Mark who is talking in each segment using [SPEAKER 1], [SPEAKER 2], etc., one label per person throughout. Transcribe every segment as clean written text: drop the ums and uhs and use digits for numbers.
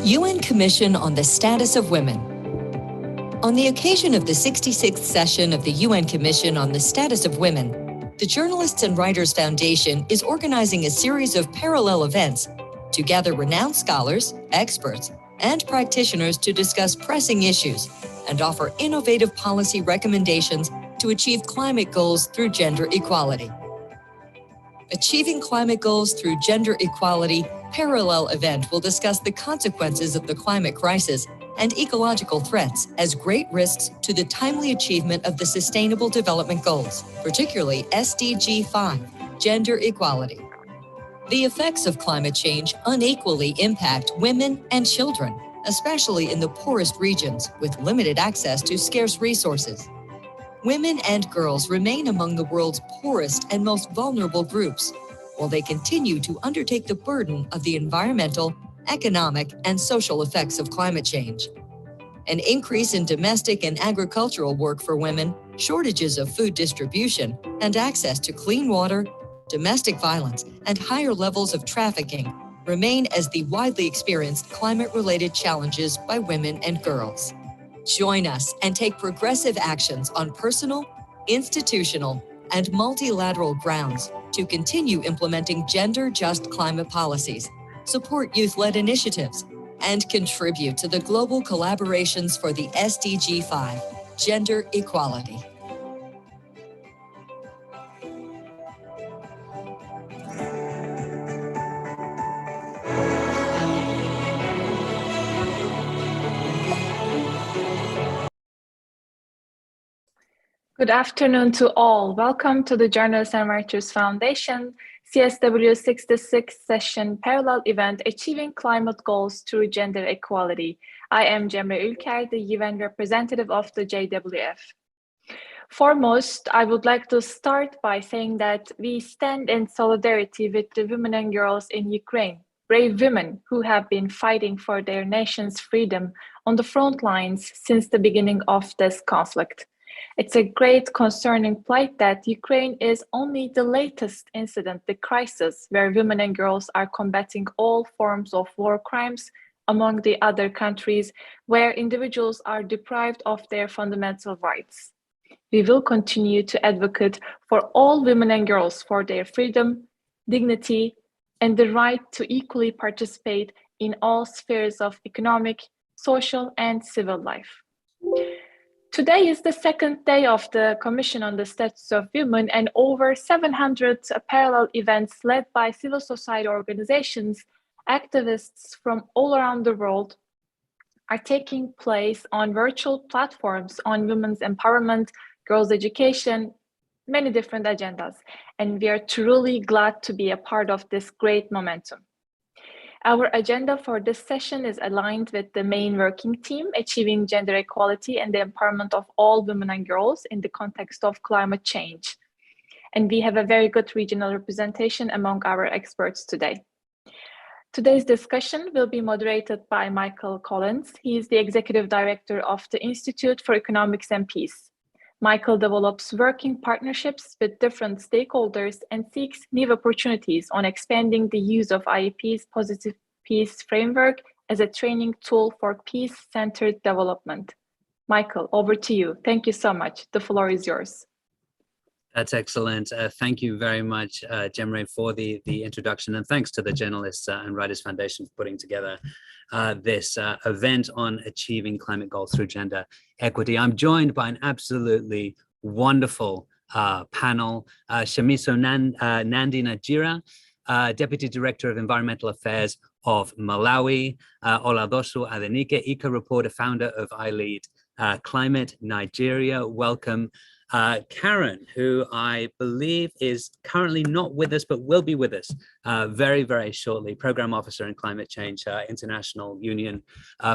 [SPEAKER 1] UN Commission on the Status of Women. On the occasion of the 66th session of the UN Commission on the Status of Women, the Journalists and Writers Foundation is organizing a series of parallel events to gather renowned scholars, experts, and practitioners to discuss pressing issues and offer innovative policy recommendations to achieve climate goals through gender equality. Achieving Climate Goals Through Gender Equality parallel event will discuss the consequences of the climate crisis and ecological threats as great risks to the timely achievement of the Sustainable Development Goals, particularly SDG 5, gender equality. The effects of climate change unequally impact women and children, especially in the poorest regions with limited access to scarce resources. Women and girls remain among the world's poorest and most vulnerable groups, while they continue to undertake the burden of the environmental, economic, and social effects of climate change. An increase in domestic and agricultural work for women, shortages of food distribution, and access to clean water, domestic violence, and higher levels of trafficking remain as the widely experienced climate-related challenges by women and girls. Join us and take progressive actions on personal, institutional, and multilateral grounds to continue implementing gender-just climate policies, support youth-led initiatives, and contribute to the global collaborations for the SDG 5, gender equality.
[SPEAKER 2] Good afternoon to all. Welcome to the Journalists and Writers Foundation CSW 66th Session Parallel Event Achieving Climate Goals Through Gender Equality. I am Cemre Ülker, the UN representative of the JWF. Foremost, I would like to start by saying that we stand in solidarity with the women and girls in Ukraine, brave women who have been fighting for their nation's freedom on the front lines since the beginning of this conflict. It's a great concerning plight that Ukraine is only the latest incident, the crisis, where women and girls are combating all forms of war crimes among the other countries where individuals are deprived of their fundamental rights. We will continue to advocate for all women and girls for their freedom, dignity, and the right to equally participate in all spheres of economic, social, and civil life. Today is the second day of the Commission on the Status of Women, and over 700 parallel events led by civil society organizations, activists from all around the world are taking place on virtual platforms on women's empowerment, girls' education, many different agendas. And we are truly glad to be a part of this great momentum. Our agenda for this session is aligned with the main working team, achieving gender equality and the empowerment of all women and girls in the context of climate change. And we have a very good regional representation among our experts today. Today's discussion will be moderated by Michael Collins. He is the Executive Director of the Institute for Economics and Peace. Michael develops working partnerships with different stakeholders and seeks new opportunities on expanding the use of IEP's Positive Peace Framework as a training tool for peace-centered development. Michael, over to you. Thank you so much. The floor is yours.
[SPEAKER 3] That's excellent. Thank you very much, Cemre, for the introduction, and thanks to the Journalists and Writers Foundation for putting together this event on achieving climate goals through gender equity. I'm joined by an absolutely wonderful panel. Shamiso Nandi Nadira, Deputy Director of Environmental Affairs of Malawi, Oladosu Adenike, Eco Reporter, founder of iLead Climate Nigeria. Welcome. Karen, who I believe is currently not with us, but will be with us very, very shortly, Program Officer in Climate Change International Union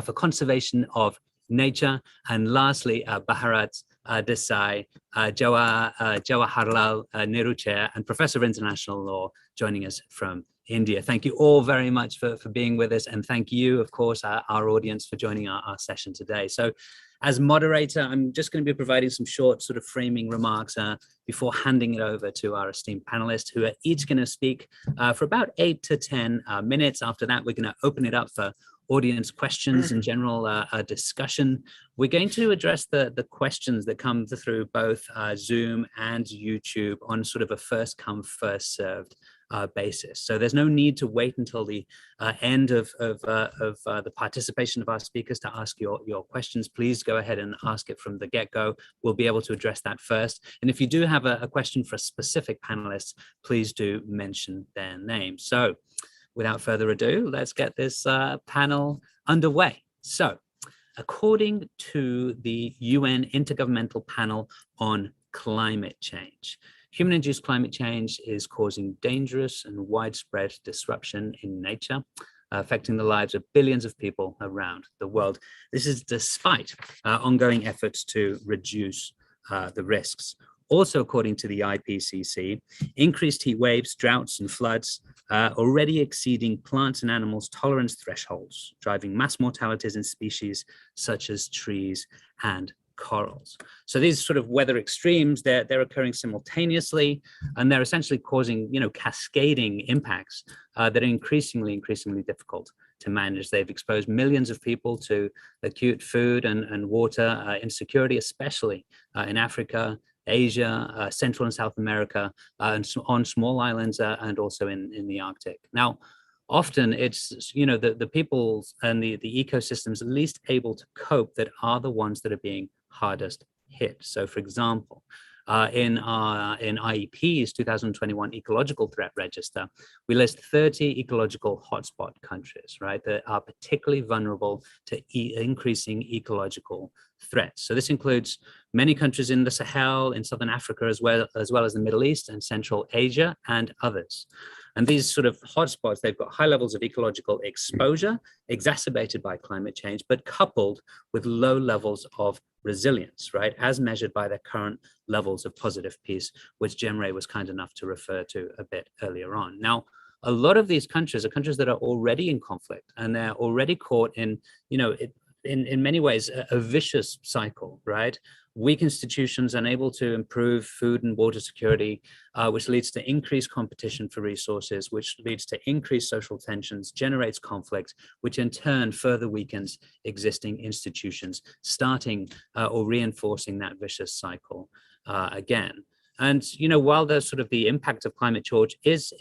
[SPEAKER 3] for Conservation of Nature. And lastly, Bharat Desai, Jawaharlal Nehru Chair and Professor of International Law, joining us from India. Thank you all very much for being with us. And thank you, of course, our audience for joining our session today. So as moderator, I'm just going to be providing some short sort of framing remarks before handing it over to our esteemed panelists, who are each going to speak for about 8 to 10 minutes. After that, we're going to open it up for audience questions and general discussion. We're going to address the questions that come through both Zoom and YouTube on sort of a first come, first served basis. So there's no need to wait until the end of the participation of our speakers to ask your questions. Please go ahead and ask it from the get-go. We'll be able to address that first. And if you do have a question for a specific panelist, please do mention their name. So without further ado, let's get this panel underway. So according to the UN Intergovernmental Panel on Climate Change, human-induced climate change is causing dangerous and widespread disruption in nature, affecting the lives of billions of people around the world. This is despite ongoing efforts to reduce the risks. Also, according to the IPCC, increased heat waves, droughts, and floods already exceeding plants and animals' tolerance thresholds, driving mass mortalities in species such as trees and corals. So these sort of weather extremes, they're occurring simultaneously, and they're essentially causing, cascading impacts that are increasingly difficult to manage. They've exposed millions of people to acute food and water insecurity, especially in Africa, Asia, Central and South America, and on small islands, and also in the Arctic. Now, often it's, the peoples and the ecosystems least able to cope that are the ones that are being hardest hit. So, for example, in IEP's 2021 Ecological Threat Register, we list 30 ecological hotspot countries, right, that are particularly vulnerable to increasing ecological threats. So this includes many countries in the Sahel, in Southern Africa, as well as the Middle East and Central Asia, and others. And these sort of hotspots, they've got high levels of ecological exposure, exacerbated by climate change, but coupled with low levels of resilience, right, as measured by their current levels of positive peace, which Cemre was kind enough to refer to a bit earlier on. Now, a lot of these countries are countries that are already in conflict, and they're already caught in, in many ways, a vicious cycle, right? Weak institutions unable to improve food and water security, which leads to increased competition for resources, which leads to increased social tensions, generates conflict, which in turn further weakens existing institutions, starting or reinforcing that vicious cycle again. And while the sort of the impact of climate change is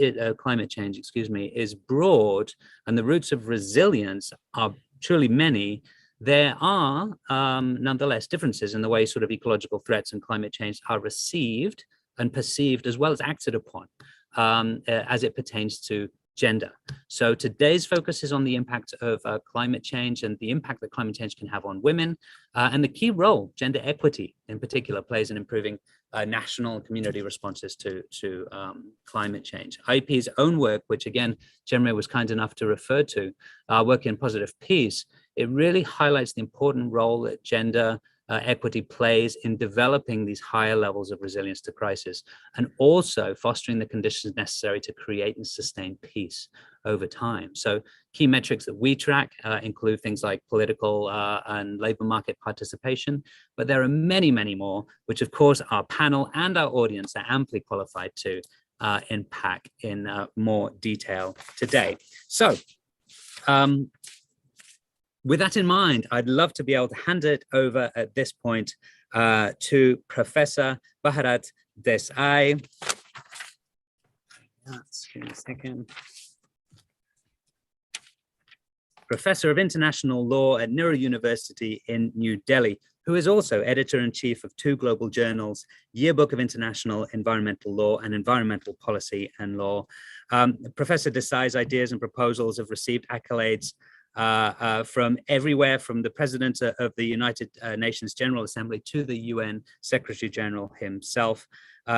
[SPEAKER 3] broad, and the roots of resilience are truly many, there are nonetheless differences in the way sort of ecological threats and climate change are received and perceived, as well as acted upon, as it pertains to gender. So today's focus is on the impact of climate change and the impact that climate change can have on women, and the key role gender equity in particular plays in improving national community responses to climate change. IEP's own work, which again, Cemre was kind enough to refer to, work in positive peace, it really highlights the important role that gender equity plays in developing these higher levels of resilience to crisis, and also fostering the conditions necessary to create and sustain peace over time. So key metrics that we track include things like political and labor market participation, but there are many, many more, which of course our panel and our audience are amply qualified to unpack in more detail today. So, with that in mind, I'd love to be able to hand it over at this point to Professor Bharat Desai. Give me a second. Professor of International Law at Nehru University in New Delhi, who is also editor-in-chief of 2 global journals, Yearbook of International Environmental Law and Environmental Policy and Law. Professor Desai's ideas and proposals have received accolades from everywhere, from the President of the United Nations General Assembly to the UN Secretary General himself.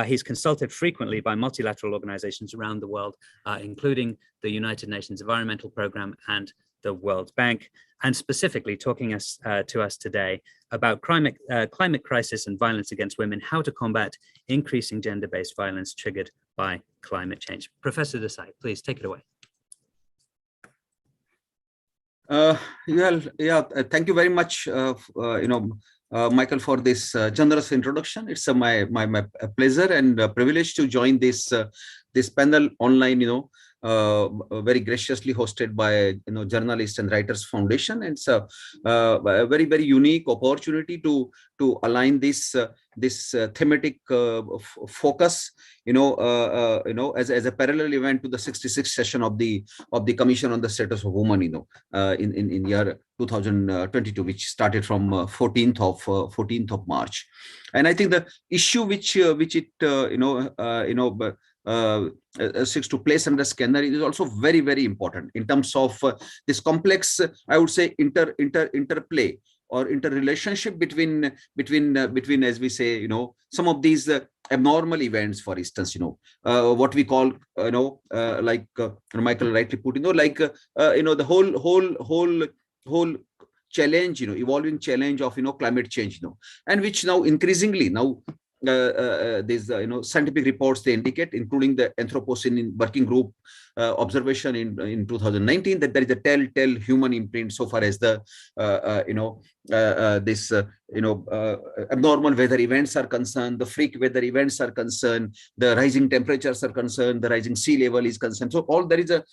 [SPEAKER 3] He's consulted frequently by multilateral organizations around the world, including the United Nations Environmental Programme and the World Bank, and specifically talking to us today about climate crisis and violence against women, how to combat increasing gender-based violence triggered by climate change. Professor Desai, please take it away.
[SPEAKER 4] Thank you very much, Michael, for this generous introduction. It's my pleasure and privilege to join this panel online, very graciously hosted by Journalists and Writers Foundation. And it's a very, very unique opportunity to align this thematic focus, as a parallel event to the 66th session of the Commission on the Status of Women, in year 2022, which started from 14th of March. And I think the issue which it seeks to place under scanner is also very, very important in terms of this complex, I would say, interplay or interrelationship between, as we say, some of these abnormal events, for instance, what we call, like Michael rightly put, the whole challenge, evolving challenge of, climate change, and which now increasingly these scientific reports, they indicate, including the Anthropocene Working Group observation in 2019, that there is a telltale human imprint so far as the abnormal weather events are concerned, the freak weather events are concerned, the rising temperatures are concerned, the rising sea level is concerned. So there is a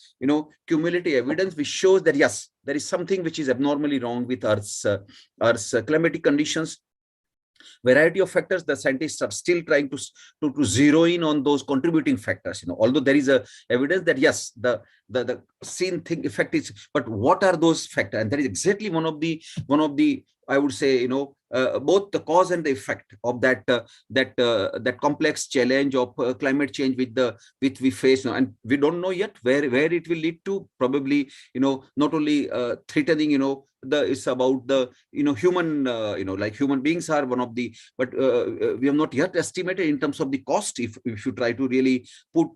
[SPEAKER 4] cumulative evidence which shows that yes, there is something which is abnormally wrong with Earth's climatic conditions. Variety of factors, the scientists are still trying to zero in on those contributing factors, although there is a evidence that yes, the seen thing effect is, but what are those factors? And that is exactly one of the I would say, both the cause and the effect of that complex challenge of climate change which we face now. And we don't know yet where it will lead to. Probably, not only threatening, it's about the human, like human beings are one of the, but we have not yet estimated in terms of the cost. If you try to really put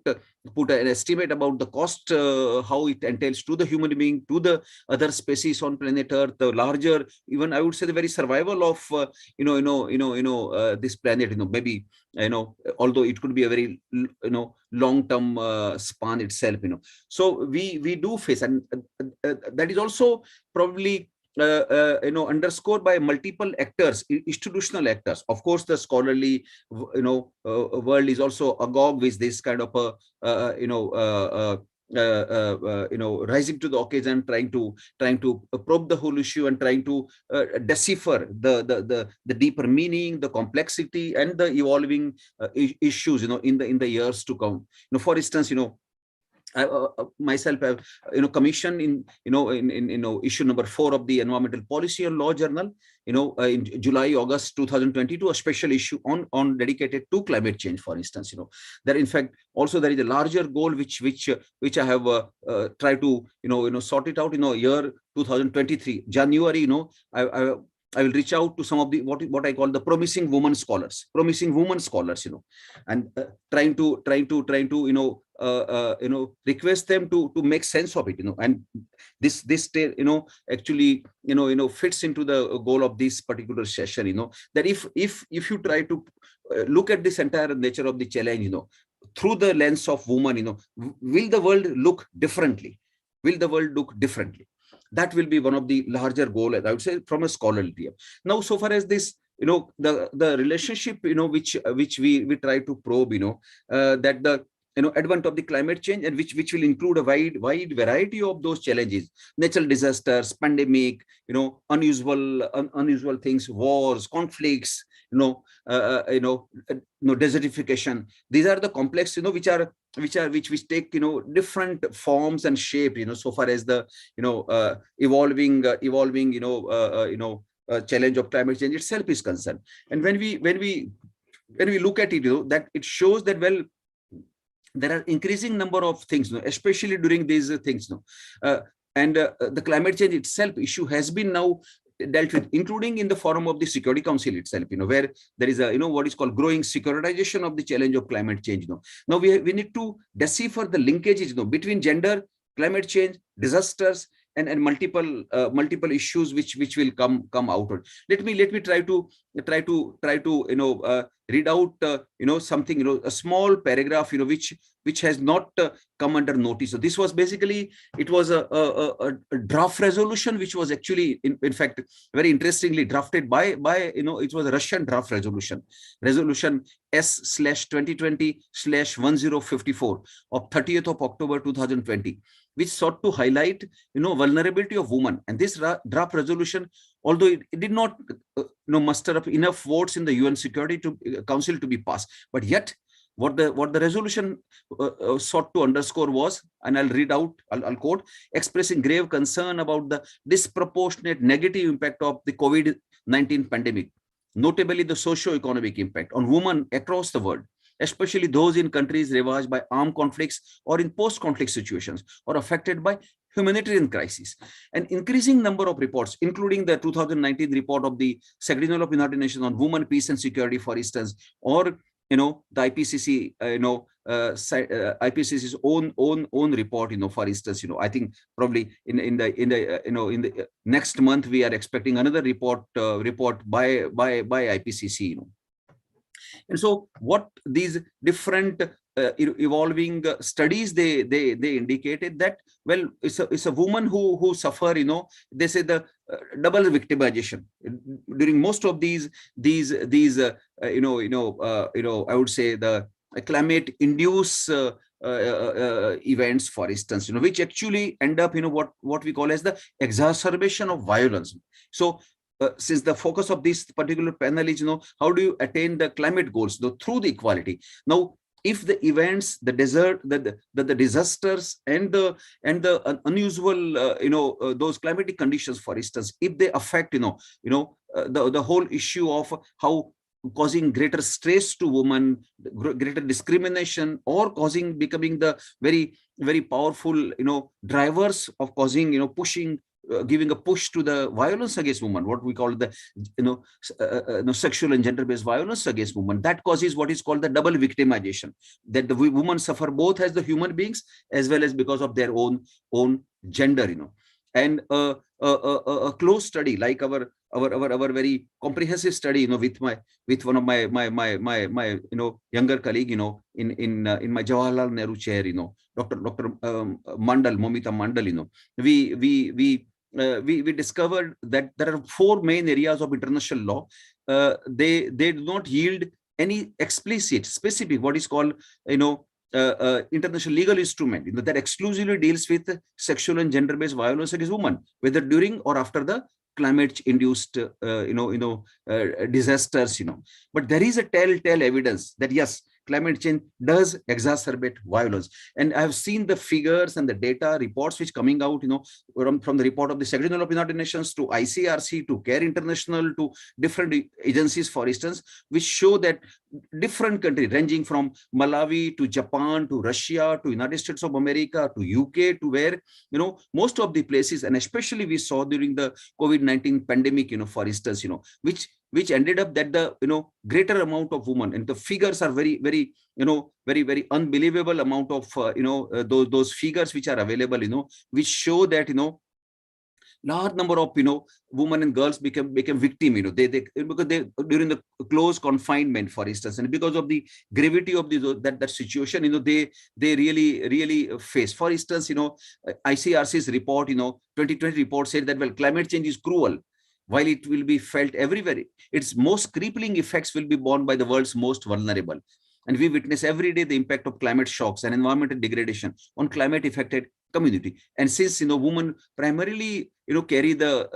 [SPEAKER 4] an estimate about the cost, how it entails to the human being, to the other species on planet Earth, the larger, even I would say, the very survival of this planet, maybe, although it could be a very long-term span itself, so we do face, and that is also probably underscored by multiple actors, institutional actors. Of course, the scholarly world is also agog with this kind of rising to the occasion, trying to probe the whole issue and trying to decipher the deeper meaning, the complexity, and the evolving issues in the years to come. For instance, I myself have commissioned in issue number 4 of the Environmental Policy and Law Journal, in July-August 2022, a special issue on dedicated to climate change. For instance, there in fact also there is a larger goal which I have tried to sort it out. Year 2023 January, I will reach out to some of the what I call the promising women scholars, and trying to request them to make sense of it, and this actually fits into the goal of this particular session, that if you try to look at this entire nature of the challenge, through the lens of woman, will the world look differently? That will be one of the larger goals, I would say, from a scholarly view. Now, so far as this, the relationship, which we try to probe, that the advent of the climate change, and which will include a wide variety of those challenges: natural disasters, pandemic, unusual things, wars, conflicts, desertification. These are the complex, which take different forms and shape, so far as the evolving challenge of climate change itself is concerned. And when we look at it, that it shows that, well, there are increasing number of things, especially during these things, and the climate change itself issue has been now dealt with, including in the forum of the Security Council itself, where there is a what is called growing securitization of the challenge of climate change. Now we need to decipher the linkages between gender, climate change, disasters, and multiple issues which will come out. Let me try to read out something, a small paragraph which has not come under notice. So this was basically, it was a draft resolution which was actually in fact very interestingly drafted by it was a Russian draft resolution S/2020/1054 of 30th of October 2020, which sought to highlight vulnerability of women. And this draft resolution, although it did not muster up enough votes in the UN Security Council to be passed, but yet what the resolution sought to underscore was, and I'll read out, I'll quote, expressing grave concern about the disproportionate negative impact of the COVID-19 pandemic, notably the socio-economic impact on women across the world, especially those in countries ravaged by armed conflicts or in post-conflict situations or affected by humanitarian crisis. An increasing number of reports, including the 2019 report of the Secretary of United Nations on Women, Peace and Security, for instance, or the IPCC, IPCC's own report, for instance, I think probably in the next month we are expecting another report by IPCC, And so what these different evolving studies, they indicated that, well, it's a woman who suffer, they say the double victimization during most of these I would say the climate induced events, for instance, which actually end up, what we call as the exacerbation of violence. So since the focus of this particular panel is, how do you attain the climate goals through the equality? Now, if the events, the disasters and the unusual, those climatic conditions, for instance, if they affect, the whole issue of how causing greater stress to women, greater discrimination, or becoming the very, very powerful, drivers of causing, pushing, giving a push to the violence against women, what we call the sexual and gender-based violence against women, that causes what is called the double victimization, that the women suffer both as the human beings as well as because of their own gender. And a close study like our very comprehensive study, with one of my younger colleague, in my Jawaharlal Nehru chair, Dr. Mandal, Momita Mandal, we discovered that there are 4 main areas of international law. They do not yield any specific what is called international legal instrument that exclusively deals with sexual and gender-based violence against women, whether during or after the climate-induced disasters. But there is a telltale evidence that yes, climate change does exacerbate violence. And I have seen the figures and the data reports which coming out, from the report of the Secretary of United Nations to ICRC to CARE International to different agencies, for instance, which show that different countries ranging from Malawi to Japan to Russia to United States of America to UK to where, most of the places, and especially we saw during the COVID-19 pandemic, for instance, which ended up that the greater amount of women, and the figures are very, very, very unbelievable amount of those figures which are available, which show that large number of women and girls became victim, they because they during the close confinement, for instance, and because of the gravity of that situation, they really face. For instance, ICRC's report, 2020 report said that, well, climate change is cruel. While it will be felt everywhere, its most crippling effects will be borne by the world's most vulnerable. And we witness every day the impact of climate shocks and environmental degradation on climate-affected community. And since women primarily carry the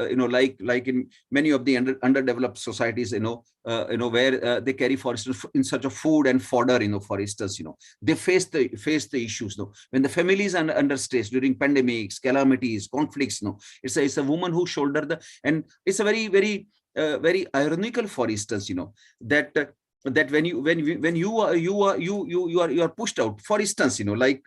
[SPEAKER 4] like in many of the underdeveloped societies, where they carry, for instance, in such a food and fodder, for instance, they face the issues. When the families are under stress during pandemics, calamities, conflicts, it's a woman who shoulder and it's a very, very very ironical, for instance, that that when you are pushed out, for instance, like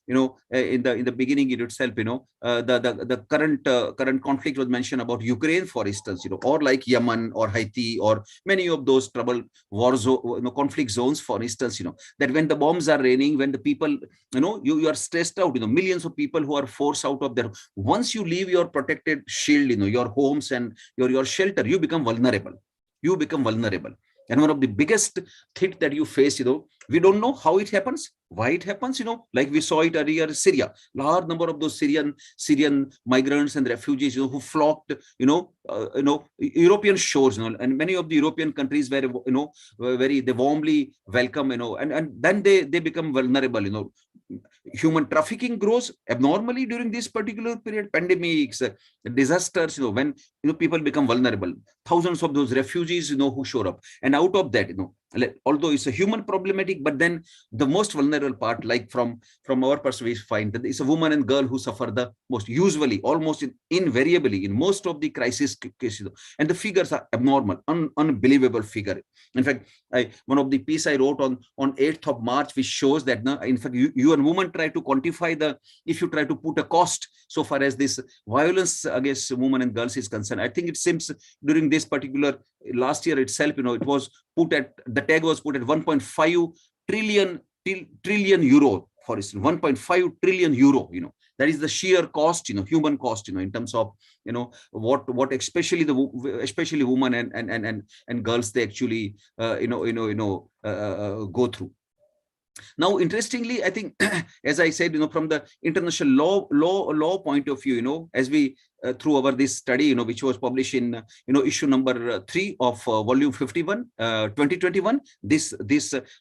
[SPEAKER 4] in the beginning it itself, the current conflict was mentioned about Ukraine, for instance, or like Yemen or Haiti or many of those troubled war zone, conflict zones, for instance, that when the bombs are raining, when the people, you are stressed out, millions of people who are forced out of their, once you leave your protected shield, your homes and your shelter, you become vulnerable. And one of the biggest things that you face, we don't know how it happens, why it happens, like we saw it earlier, Syria, large number of those Syrian migrants and refugees, who flocked, European shores, and many of the European countries were, they warmly welcome, and then they become vulnerable, Human trafficking grows abnormally during this particular period, pandemics, disasters, when people become vulnerable. Thousands of those refugees, who show up, and out of that, although it's a human problematic, but then the most vulnerable part, like from our perspective, we find that it's a woman and girl who suffer the most, usually, almost invariably in most of the crisis cases, and the figures are abnormal, unbelievable figure. In fact, one of the piece I wrote on 8th of March, which shows that, in fact, you and women try to quantify if you try to put a cost so far as this violence against women and girls is concerned. I think it seems during this particular last year itself, it was the tag was put at 1.5 trillion euro, for instance, 1.5 trillion euro, that is the sheer cost, human cost, in terms of, what especially women and girls, they actually, go through. Now, interestingly, I think, as I said, from the international law point of view, as we through this study, which was published in, issue number 3 of volume 51, 2021. This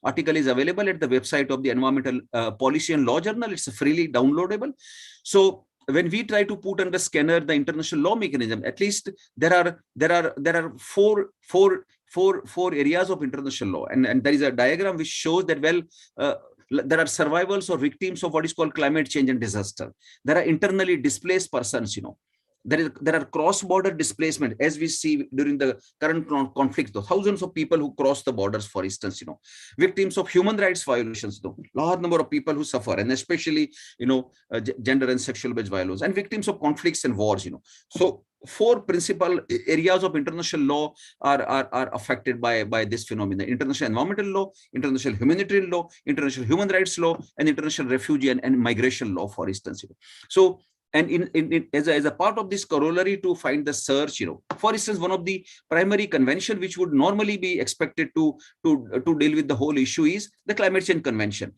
[SPEAKER 4] article is available at the website of the Environmental Policy and Law Journal. It's freely downloadable. So when we try to put under scanner the international law mechanism, at least there are four areas of international law, and there is a diagram which shows that, well, there are survivors or victims of what is called climate change and disaster. There are internally displaced persons, there are cross-border displacement, as we see during the current conflict, thousands of people who cross the borders, for instance, victims of human rights violations, large number of people who suffer, and especially, gender and sexual based violence, and victims of conflicts and wars, So 4 principal areas of international law are affected by this phenomenon: international environmental law, international humanitarian law, international human rights law, and international refugee and migration law, for instance. So, and as a part of this corollary to find the search, for instance, one of the primary convention which would normally be expected to deal with the whole issue is the Climate Change Convention.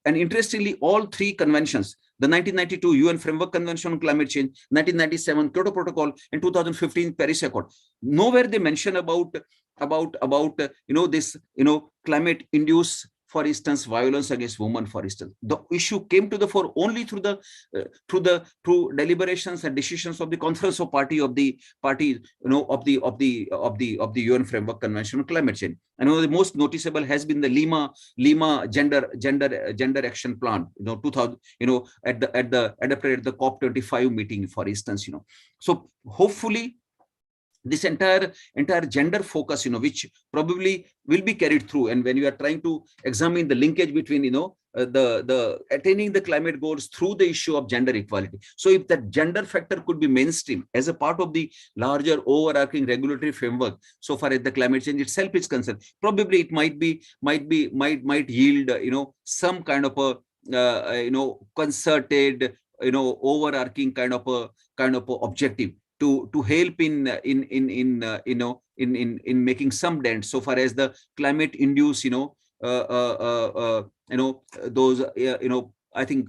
[SPEAKER 4] And interestingly, all 3 conventions, the 1992 UN Framework Convention on Climate Change, 1997 Kyoto Protocol, and 2015 Paris Accord, nowhere they mention about this, climate-induced, for instance, violence against women, for instance. The issue came to the fore only through deliberations and decisions of the Conference of Parties of the UN Framework Convention on Climate Change. And one of the most noticeable has been the Lima Gender Action Plan, 2000, adopted at the COP25 meeting, for instance, So hopefully, this entire gender focus, which probably will be carried through, and when you are trying to examine the linkage between, the attaining the climate goals through the issue of gender equality. So if that gender factor could be mainstream as a part of the larger overarching regulatory framework, so far as the climate change itself is concerned, probably it might yield, some kind of a, concerted, overarching kind of a objective to help in making some dent so far as the climate induced, those, I think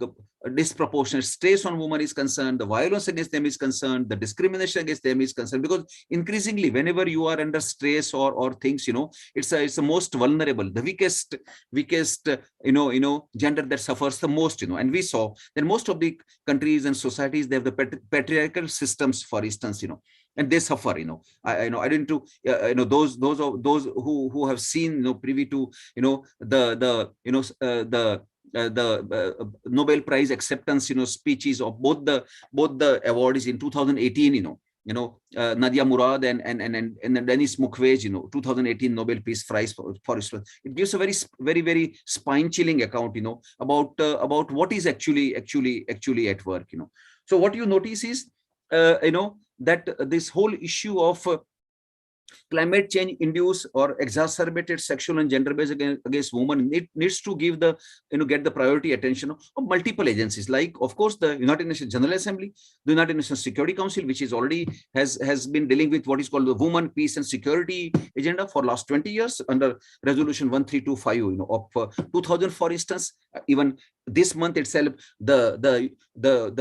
[SPEAKER 4] disproportionate stress on women is concerned, the violence against them is concerned, the discrimination against them is concerned, because increasingly, whenever you are under stress or things, it's a most vulnerable, the weakest, gender that suffers the most, and we saw that most of the countries and societies, they have the patriarchal systems, for instance, and they suffer, I didn't do, those who have seen, privy to, the Nobel Prize acceptance, speeches of both the awardees in 2018, Nadia Murad and Denis Mukwege, 2018 Nobel Peace Prize for Islam. It gives a very spine-chilling account, about what is actually at work, So what you notice is, that this whole issue of climate change induced or exacerbated sexual and gender based against women, it needs to give the get the priority attention of multiple agencies, like of course the United Nations General Assembly, the United Nations Security Council, which is already has been dealing with what is called the Women, Peace and Security agenda for last 20 years under resolution 1325 of 2000. For instance, even this month itself, the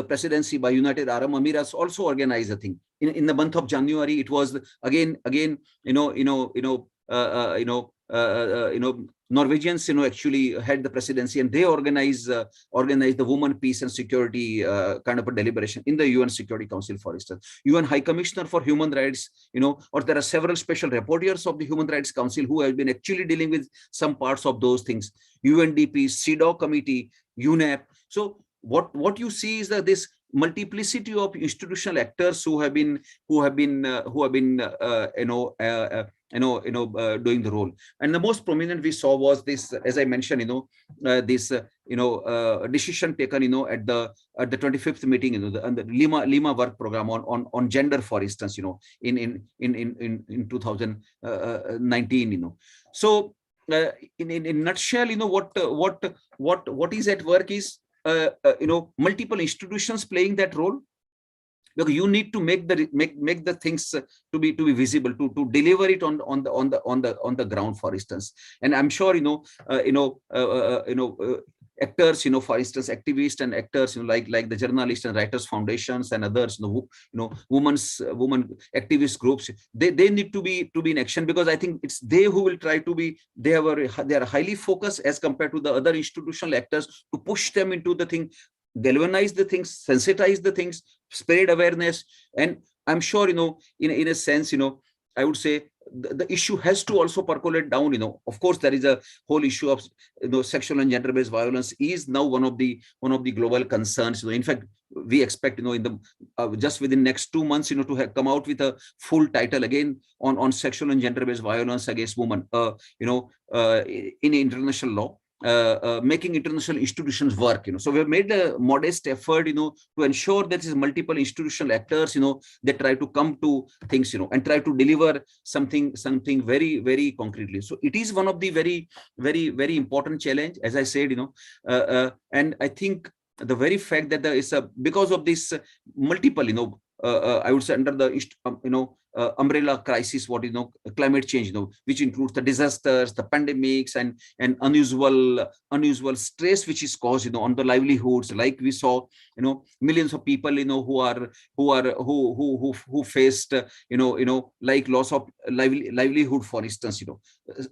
[SPEAKER 4] presidency by United Arab Emirates also organized a thing. In the month of January, it was again Norwegians actually had the presidency, and they organized the Women, Peace and Security kind of a deliberation in the UN Security Council, for instance. UN High Commissioner for Human Rights, or there are several special rapporteurs of the Human Rights Council who have been actually dealing with some parts of those things. UNDP, CEDAW committee, UNEP. So what you see is that this multiplicity of institutional actors who have been doing the role. And the most prominent we saw was this, as I mentioned, decision taken, at the 25th meeting, the Lima work program on gender, for instance, in 2019, So in a nutshell, what is at work is multiple institutions playing that role, because you need to make the things to be visible, to deliver it on the ground, for instance. And I'm sure actors, for instance, activists and actors, like the Journalists and Writers Foundations and others, women activist groups, they need to be in action, because I think it's they who will try to be, they are highly focused as compared to the other institutional actors, to push them into the thing, galvanize the things, sensitize the things, spread awareness. And I'm sure, in a sense, I would say the issue has to also percolate down. Of course, there is a whole issue of sexual and gender-based violence is now one of the global concerns. In fact, we expect in the just within next 2 months to have come out with a full title again on sexual and gender-based violence against women in international law. Making international institutions work. So we've made a modest effort, to ensure that is multiple institutional actors, that try to come to things, and try to deliver something very concretely. So it is one of the very important challenge, as I said, and I think the very fact that there is because of this multiple, I would say under the umbrella crisis, what climate change, which includes the disasters, the pandemics, and unusual stress which is caused, on the livelihoods. Like we saw, millions of people, who faced, like loss of livelihood, for instance,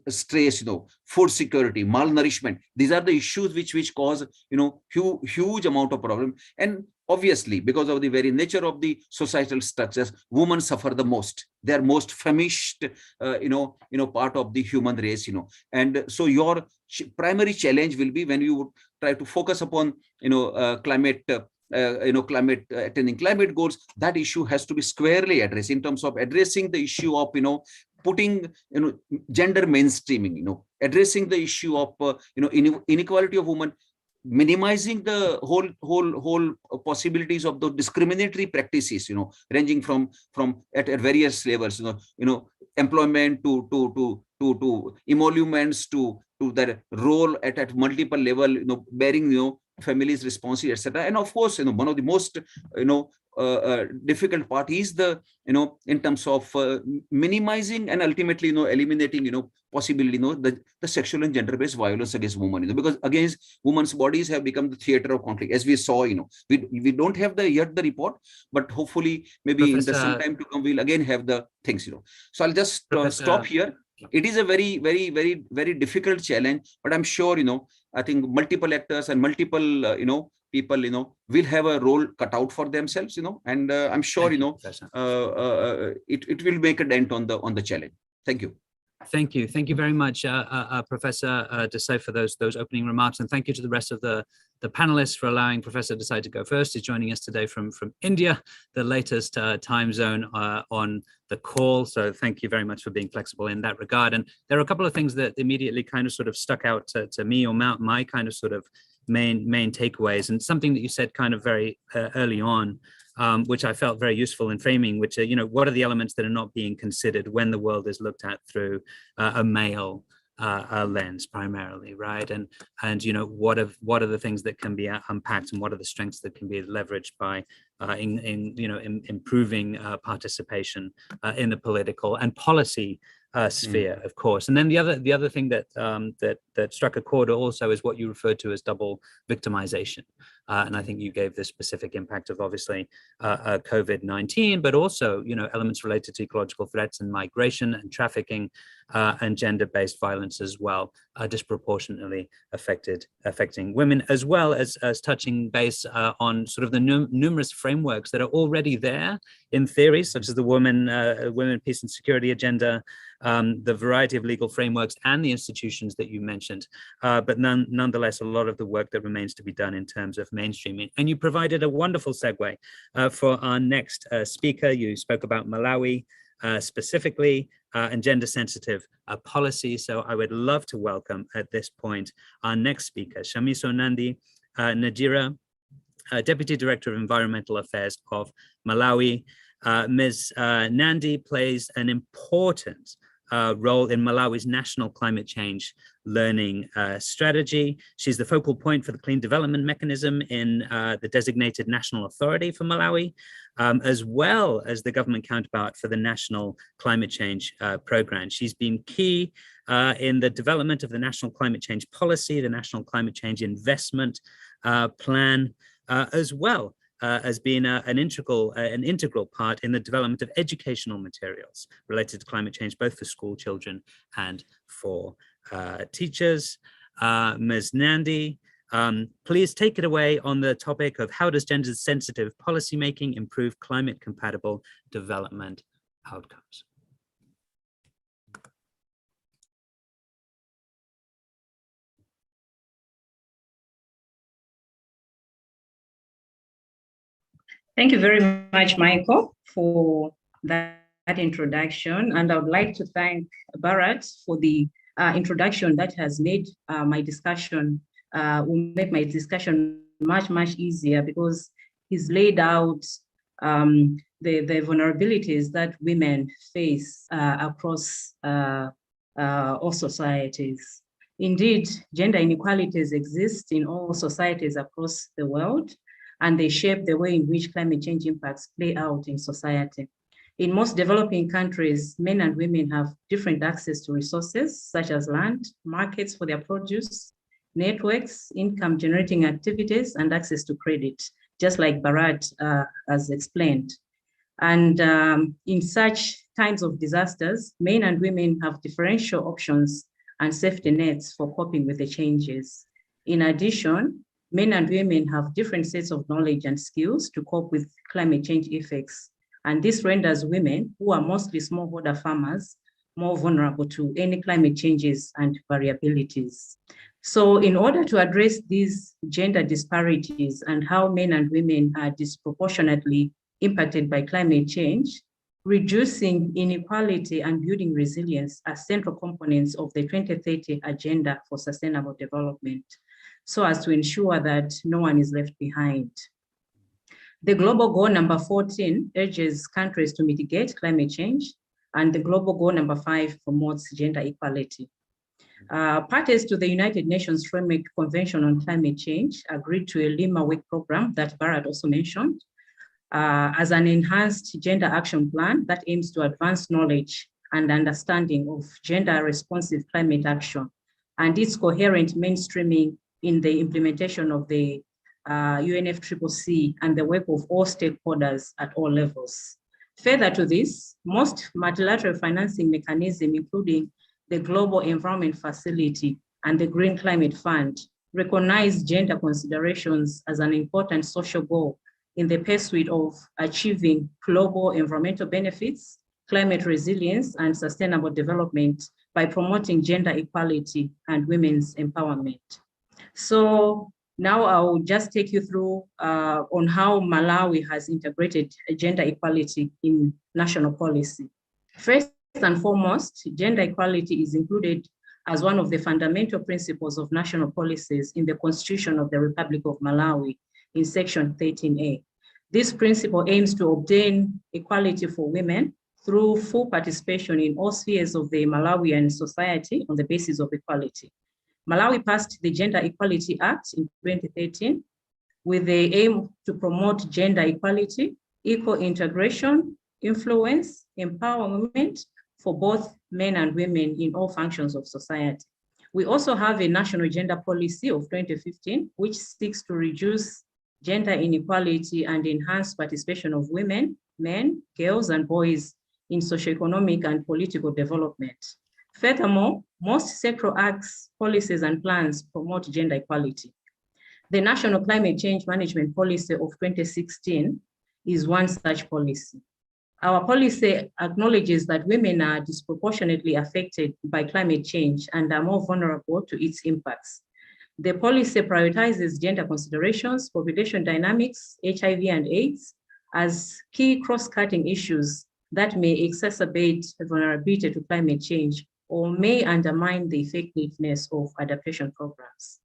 [SPEAKER 4] stress, food security, malnourishment. These are the issues which cause, huge amount of problem. And obviously, because of the very nature of the societal structures, women suffer the most. They are most famished, part of the human race, And so your primary challenge will be when you would try to focus upon, climate, attaining climate goals. That issue has to be squarely addressed in terms of addressing the issue of, putting, gender mainstreaming, addressing the issue of, inequality of women, minimizing the whole possibilities of the discriminatory practices, ranging from at various levels, employment to emoluments to their role at multiple level, bearing, families' responsibility, etc. And of course, one of the most, difficult part is the, in terms of minimizing and ultimately, eliminating, possibly, the sexual and gender-based violence against women, because against women's bodies have become the theater of conflict, as we saw. We don't have yet the report, but hopefully maybe in the some time to come we'll again have the things. So I'll just stop here. It is a very difficult challenge, but I'm sure, I think multiple actors and multiple, people, will have a role cut out for themselves, and I'm sure, it will make a dent on the challenge. Thank you.
[SPEAKER 3] Thank you. Thank you very much, Professor Desai, for those opening remarks. And thank you to the rest of the panelists for allowing Professor Desai to go first. He's joining us today from India, the latest time zone on the call. So thank you very much for being flexible in that regard. And there are a couple of things that immediately kind of sort of stuck out to me, or my kind of sort of main takeaways, and something that you said kind of very early on, which I felt very useful in framing, which are, what are the elements that are not being considered when the world is looked at through a male lens primarily, right? And what are the things that can be unpacked, and what are the strengths that can be leveraged by improving participation in the political and policy sphere, of course. And then the other thing that that struck a chord also is what you referred to as double victimization, and I think you gave the specific impact of obviously COVID-19, but also elements related to ecological threats and migration and trafficking and gender-based violence as well, disproportionately affecting women, as well as touching base on sort of the numerous frameworks that are already there in theory, such as the women, peace and security agenda, the variety of legal frameworks and the institutions that you mentioned, but nonetheless, a lot of the work that remains to be done in terms of mainstreaming. And you provided a wonderful segue for our next speaker. You spoke about Malawi specifically and gender-sensitive policy. So I would love to welcome at this point our next speaker, Shamiso Nandi, Nadira, Deputy Director of Environmental Affairs of Malawi. Ms. Nandi plays an important role in Malawi's national climate change learning strategy. She's the focal point for the Clean Development Mechanism in the designated national authority for Malawi, as well as the government counterpart for the National Climate Change Program. She's been key in the development of the National Climate Change Policy, the National Climate Change Investment Plan, as well as being an integral part in the development of educational materials related to climate change, both for school children and for teachers. Ms. Nandi, please take it away on the topic of how does gender-sensitive policymaking improve climate-compatible development outcomes?
[SPEAKER 5] Thank you very much, Michael, for that introduction. And I would like to thank Bharat for the introduction that has made my discussion, will make my discussion much easier, because he's laid out the vulnerabilities that women face across all societies. Indeed, gender inequalities exist in all societies across the world, and they shape the way in which climate change impacts play out in society. In most developing countries, men and women have different access to resources, such as land, markets for their produce, networks, income-generating activities, and access to credit, just like Bharat has explained. And in such times of disasters, men and women have differential options and safety nets for coping with the changes. In addition, men and women have different sets of knowledge and skills to cope with climate change effects. And this renders women, who are mostly smallholder farmers, more vulnerable to any climate changes and variabilities. So in order to address these gender disparities and how men and women are disproportionately impacted by climate change, reducing inequality and building resilience are central components of the 2030 Agenda for Sustainable Development, so as to ensure that no one is left behind. The global goal number 14 urges countries to mitigate climate change, and the global goal number 5 promotes gender equality. Parties to the United Nations Framework Convention on Climate Change agreed to a Lima Work Program that Bharat also mentioned as an enhanced gender action plan that aims to advance knowledge and understanding of gender-responsive climate action and its coherent mainstreaming in the implementation of the UNFCCC and the work of all stakeholders at all levels. Further to this, most multilateral financing mechanisms, including the Global Environment Facility and the Green Climate Fund, recognize gender considerations as an important social goal in the pursuit of achieving global environmental benefits, climate resilience, and sustainable development by promoting gender equality and women's empowerment. So now I will just take you through on how Malawi has integrated gender equality in national policy. First and foremost, gender equality is included as one of the fundamental principles of national policies in the Constitution of the Republic of Malawi in Section 13A. This principle aims to obtain equality for women through full participation in all spheres of the Malawian society on the basis of equality. Malawi passed the Gender Equality Act in 2013 with the aim to promote gender equality, equal integration, influence, empowerment for both men and women in all functions of society. We also have a national gender policy of 2015, which seeks to reduce gender inequality and enhance participation of women, men, girls, and boys in socioeconomic and political development. Furthermore, most sectoral acts, policies, and plans promote gender equality. The National Climate Change Management Policy of 2016 is one such policy. Our policy acknowledges that women are disproportionately affected by climate change and are more vulnerable to its impacts. The policy prioritizes gender considerations, population dynamics, HIV and AIDS as key cross-cutting issues that may exacerbate vulnerability to climate change or may undermine the effectiveness of adaptation programs.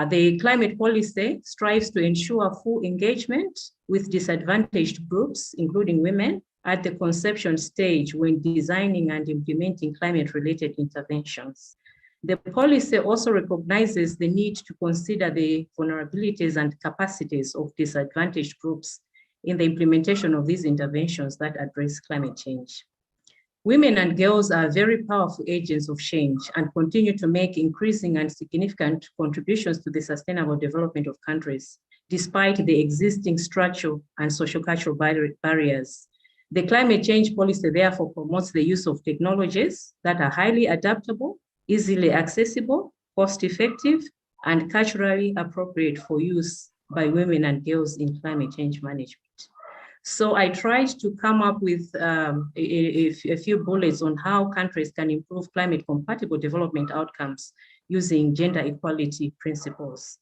[SPEAKER 5] The climate policy strives to ensure full engagement with disadvantaged groups, including women, at the conception stage when designing and implementing climate-related interventions. The policy also recognizes the need to consider the vulnerabilities and capacities of disadvantaged groups in the implementation of these interventions that address climate change. Women and girls are very powerful agents of change and continue to make increasing and significant contributions to the sustainable development of countries, despite the existing structural and socio-cultural barriers. The climate change policy therefore promotes the use of technologies that are highly adaptable, easily accessible, cost-effective, and culturally appropriate for use by women and girls in climate change management. So I tried to come up with a few bullets on how countries can improve climate-compatible development outcomes using gender equality principles.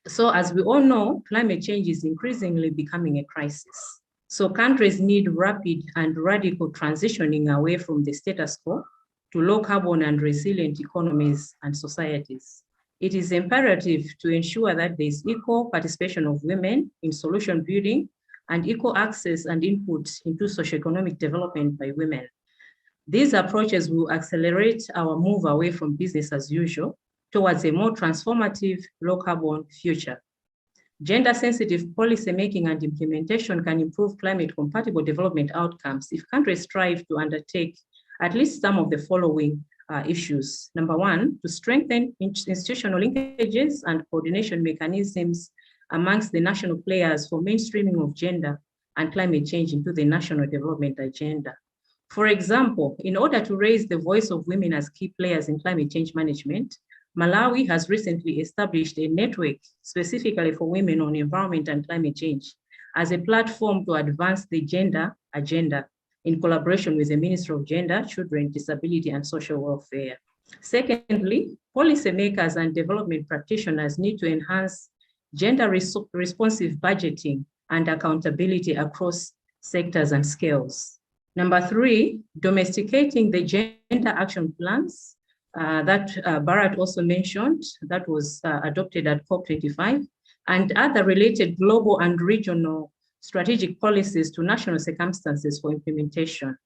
[SPEAKER 5] So as we all know, climate change is increasingly becoming a crisis. So countries need rapid and radical transitioning away from the status quo to low carbon and resilient economies and societies. It is imperative to ensure that there is equal participation of women in solution building and equal access and input into socioeconomic development by women. These approaches will accelerate our move away from business as usual towards a more transformative low carbon future. Gender-sensitive policymaking and implementation can improve climate-compatible development outcomes if countries strive to undertake at least some of the following issues. Number one, to strengthen institutional linkages and coordination mechanisms amongst the national players for mainstreaming of gender and climate change into the national development agenda. For example, in order to raise the voice of women as key players in climate change management, Malawi has recently established a network specifically for women on environment and climate change as a platform to advance the gender agenda in collaboration with the Ministry of Gender, Children, Disability, and Social Welfare. Secondly, policymakers and development practitioners need to enhance gender-responsive budgeting and accountability across sectors and scales. Number three, domesticating the gender action plans that Bharat also mentioned, that was adopted at COP25, and other related global and regional strategic policies to national circumstances for implementation.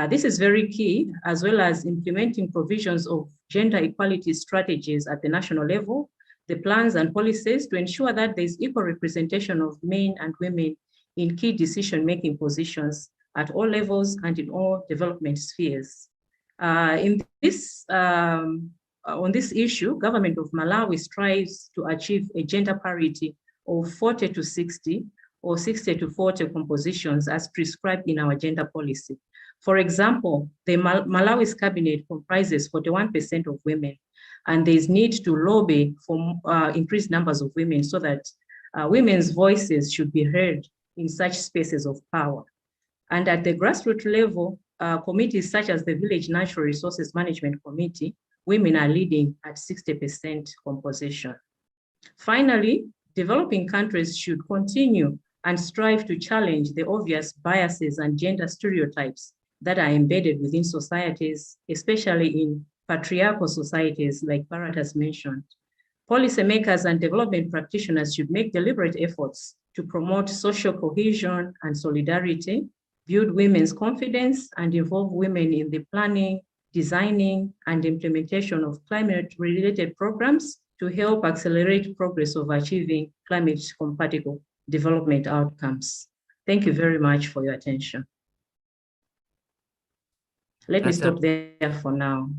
[SPEAKER 5] This is very key, as well as implementing provisions of gender equality strategies at the national level, the plans and policies to ensure that there's equal representation of men and women in key decision-making positions at all levels and in all development spheres. On this issue, government of Malawi strives to achieve a gender parity of 40-60 or 60-40 compositions as prescribed in our gender policy. For example, the Malawi's cabinet comprises 41% of women, and there is need to lobby for increased numbers of women so that women's voices should be heard in such spaces of power. And at the grassroots level, committees such as the Village Natural Resources Management Committee, women are leading at 60% composition. Finally, developing countries should continue and strive to challenge the obvious biases and gender stereotypes that are embedded within societies, especially in patriarchal societies like Bharat has mentioned. Policymakers and development practitioners should make deliberate efforts to promote social cohesion and solidarity, build women's confidence, and involve women in the planning, designing, and implementation of climate-related programs to help accelerate progress of achieving climate-compatible development outcomes. Thank you very much for your attention. Let me stop there for now.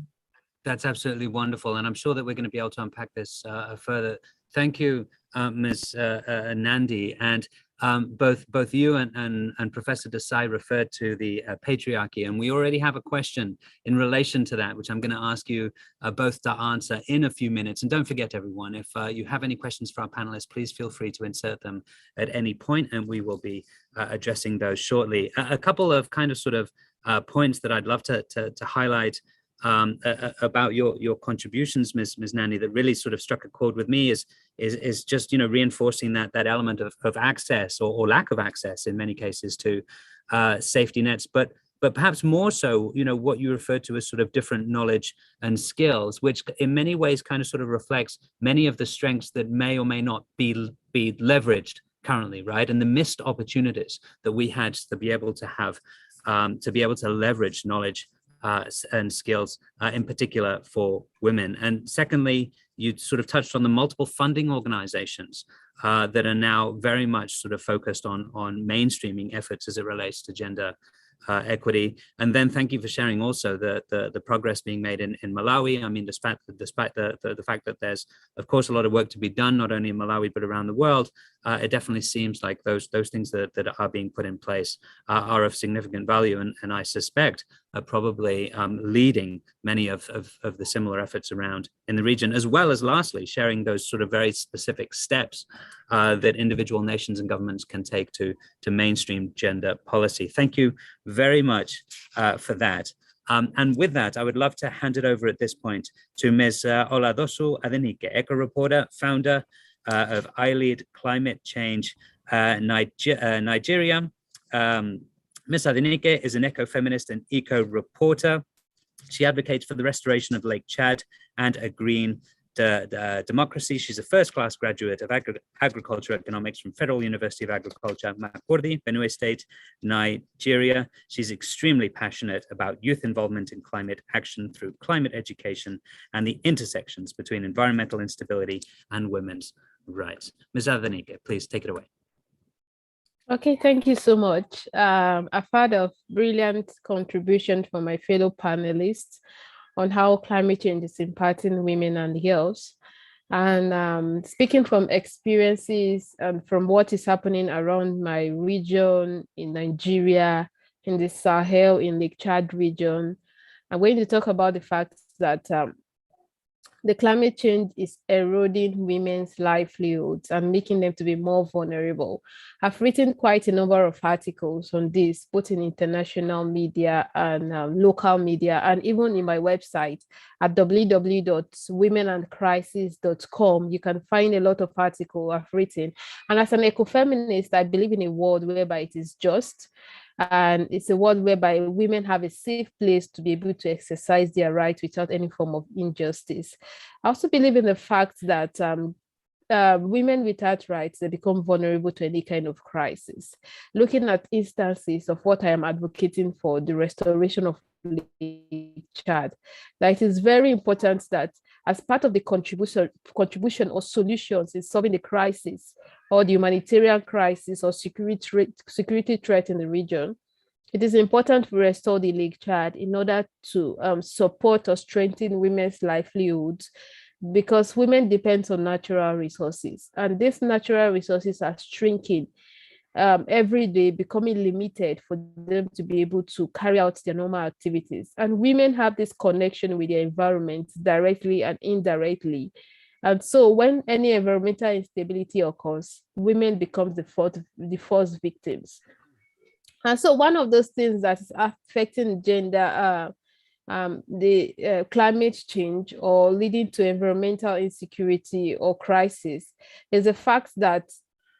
[SPEAKER 3] That's absolutely wonderful. And I'm sure that we're going to be able to unpack this further. Thank you, Ms. Nandi. And both you and Professor Desai referred to the patriarchy. And we already have a question in relation to that, which I'm going to ask you both to answer in a few minutes. And don't forget, everyone, if you have any questions for our panelists, please feel free to insert them at any point, and we will be addressing those shortly. A couple of kind of sort of points that I'd love to highlight about your contributions, Ms. Nandi, that really sort of struck a chord with me is just, you know, reinforcing that element of access or lack of access in many cases to safety nets, but perhaps more so, you know, what you referred to as sort of different knowledge and skills, which in many ways kind of sort of reflects many of the strengths that may or may not be leveraged currently, right? And the missed opportunities that we had to be able to have, to be able to leverage knowledge and skills, in particular for women. And secondly, you sort of touched on the multiple funding organizations that are now very much sort of focused on mainstreaming efforts as it relates to gender equity. And then thank you for sharing also the progress being made in Malawi. I mean, despite the fact that there's, of course, a lot of work to be done, not only in Malawi, but around the world, it definitely seems like those things that are being put in place are of significant value. And I suspect are probably leading many of the similar efforts around in the region, as well as lastly, sharing those sort of very specific steps that individual nations and governments can take to mainstream gender policy. Thank you very much for that. And with that, I would love to hand it over at this point to Ms. Oladosu Adenike, Eco Reporter, founder of iLead Climate Change Nigeria. Ms. Adenike is an eco-feminist and eco-reporter. She advocates for the restoration of Lake Chad and a green democracy. She's a first-class graduate of agriculture economics from Federal University of Agriculture, Makurdi, Benue State, Nigeria. She's extremely passionate about youth involvement in climate action through climate education and the intersections between environmental instability and women's rights. Ms. Adenike, please take it away.
[SPEAKER 6] Okay, thank you so much. I've had a brilliant contribution from my fellow panelists on how climate change is impacting women and girls. And speaking from experiences and from what is happening around my region in Nigeria, in the Sahel, in Lake Chad region, I'm going to talk about the fact that the climate change is eroding women's livelihoods and making them to be more vulnerable. I've written quite a number of articles on this, both in international media and local media, and even in my website at www.womenandcrisis.com. You can find a lot of articles I've written. And as an ecofeminist, I believe in a world whereby it is just, and it's a world whereby women have a safe place to be able to exercise their rights without any form of injustice. I also believe in the fact that women without rights, they become vulnerable to any kind of crisis. Looking at instances of what I am advocating for, the restoration of Lake Chad, that it is very important that as part of the contribution or solutions in solving the crisis or the humanitarian crisis or security threat in the region, it is important to restore the Lake Chad in order to support or strengthen women's livelihoods, because women depend on natural resources, and these natural resources are shrinking every day, becoming limited for them to be able to carry out their normal activities. And women have this connection with their environment directly and indirectly. And so when any environmental instability occurs, women become the first victims. And so one of those things that is affecting gender, the climate change or leading to environmental insecurity or crisis, is the fact that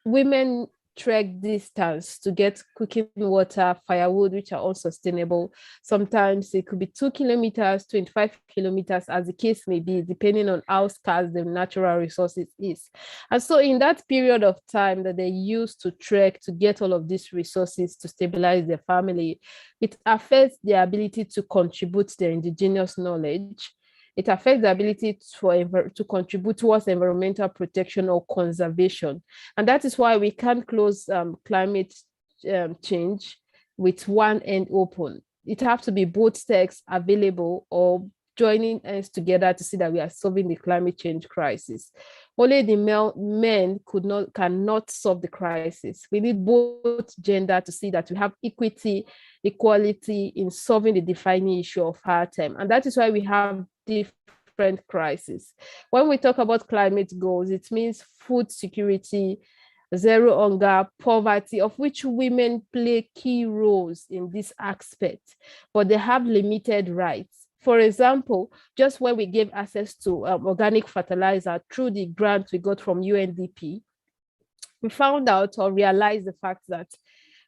[SPEAKER 6] women trek distance to get cooking water, firewood, which are unsustainable. Sometimes it could be 2 kilometers, 25 kilometers, as the case may be, depending on how scarce the natural resources is. And so in that period of time that they use to trek to get all of these resources to stabilize their family, it affects their ability to contribute their indigenous knowledge. It affects the ability to contribute towards environmental protection or conservation. And that is why we can't close climate change with one end open. It has to be both stakes available or joining hands together to see that we are solving the climate change crisis. Only the men cannot solve the crisis. We need both gender to see that we have equity, equality in solving the defining issue of our time. And that is why we have different crises. When we talk about climate goals, it means food security, zero hunger, poverty, of which women play key roles in this aspect, but they have limited rights. For example, just when we gave access to organic fertilizer through the grant we got from UNDP, we found out or realized the fact that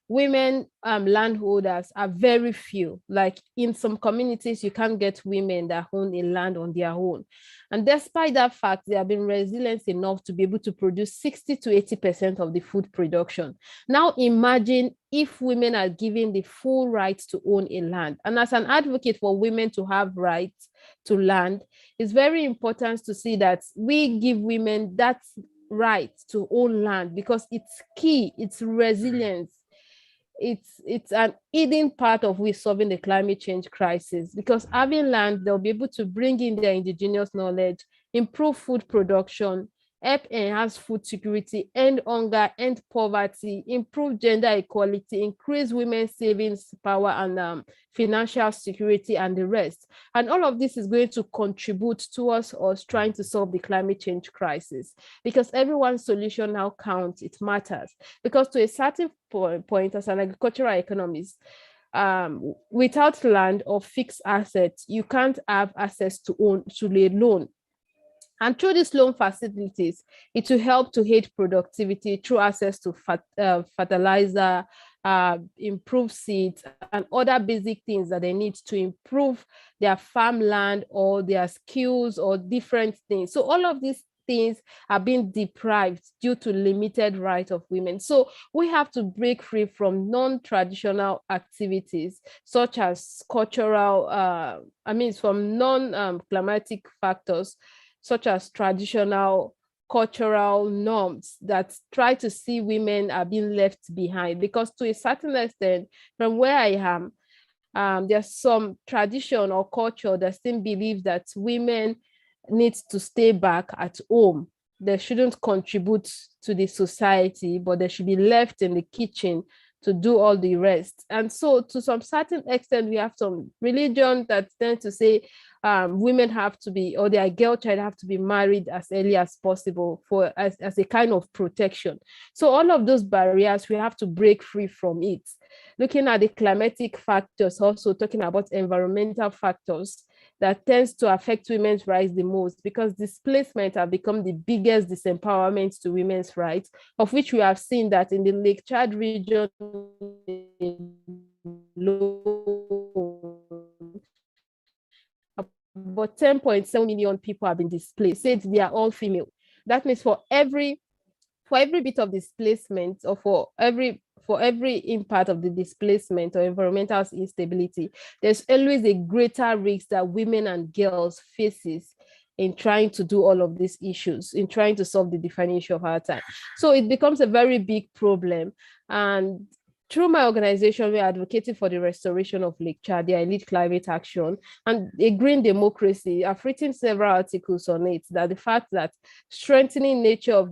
[SPEAKER 6] women landholders are very few. Like in some communities, you can't get women that own a land on their own. And despite that fact, they have been resilient enough to be able to produce 60 to 80% of the food production. Now imagine if women are given the full right to own a land. And as an advocate for women to have rights to land, it's very important to see that we give women that right to own land, because it's key, it's resilience. It's an hidden part of we solving the climate change crisis, because having land, they'll be able to bring in their indigenous knowledge, improve food production, help enhance food security, end hunger, end poverty, improve gender equality, increase women's savings power and financial security, and the rest. And all of this is going to contribute towards us trying to solve the climate change crisis, because everyone's solution now counts, it matters. Because to a certain point, as an agricultural economist, without land or fixed assets, you can't have access to a loan. And through these loan facilities, it will help to aid productivity through access to fertilizer, improve seeds, and other basic things that they need to improve their farmland or their skills or different things. So all of these things are being deprived due to limited rights of women. So we have to break free from non-traditional activities such as cultural, from non-climatic factors, such as traditional cultural norms that try to see women are being left behind. Because to a certain extent, from where I am, there's some tradition or culture that still believes that women need to stay back at home. They shouldn't contribute to the society, but they should be left in the kitchen to do all the rest. And so to some certain extent, we have some religion that tend to say women have to be, or their girl child have to be married as early as possible as a kind of protection. So all of those barriers, we have to break free from it. Looking at the climatic factors, also talking about environmental factors that tends to affect women's rights the most, because displacement have become the biggest disempowerment to women's rights, of which we have seen that in the Lake Chad region, about 10.7 million people have been displaced. Said they are all female. That means for every bit of displacement, or for every impact of the displacement or environmental instability, there's always a greater risk that women and girls faces in trying to do all of these issues, in trying to solve the defining issue of our time. So it becomes a very big problem. And through my organization, we're advocating for the restoration of Lake Chad, the elite climate action, and a green democracy. I've written several articles on it, that the fact that strengthening nature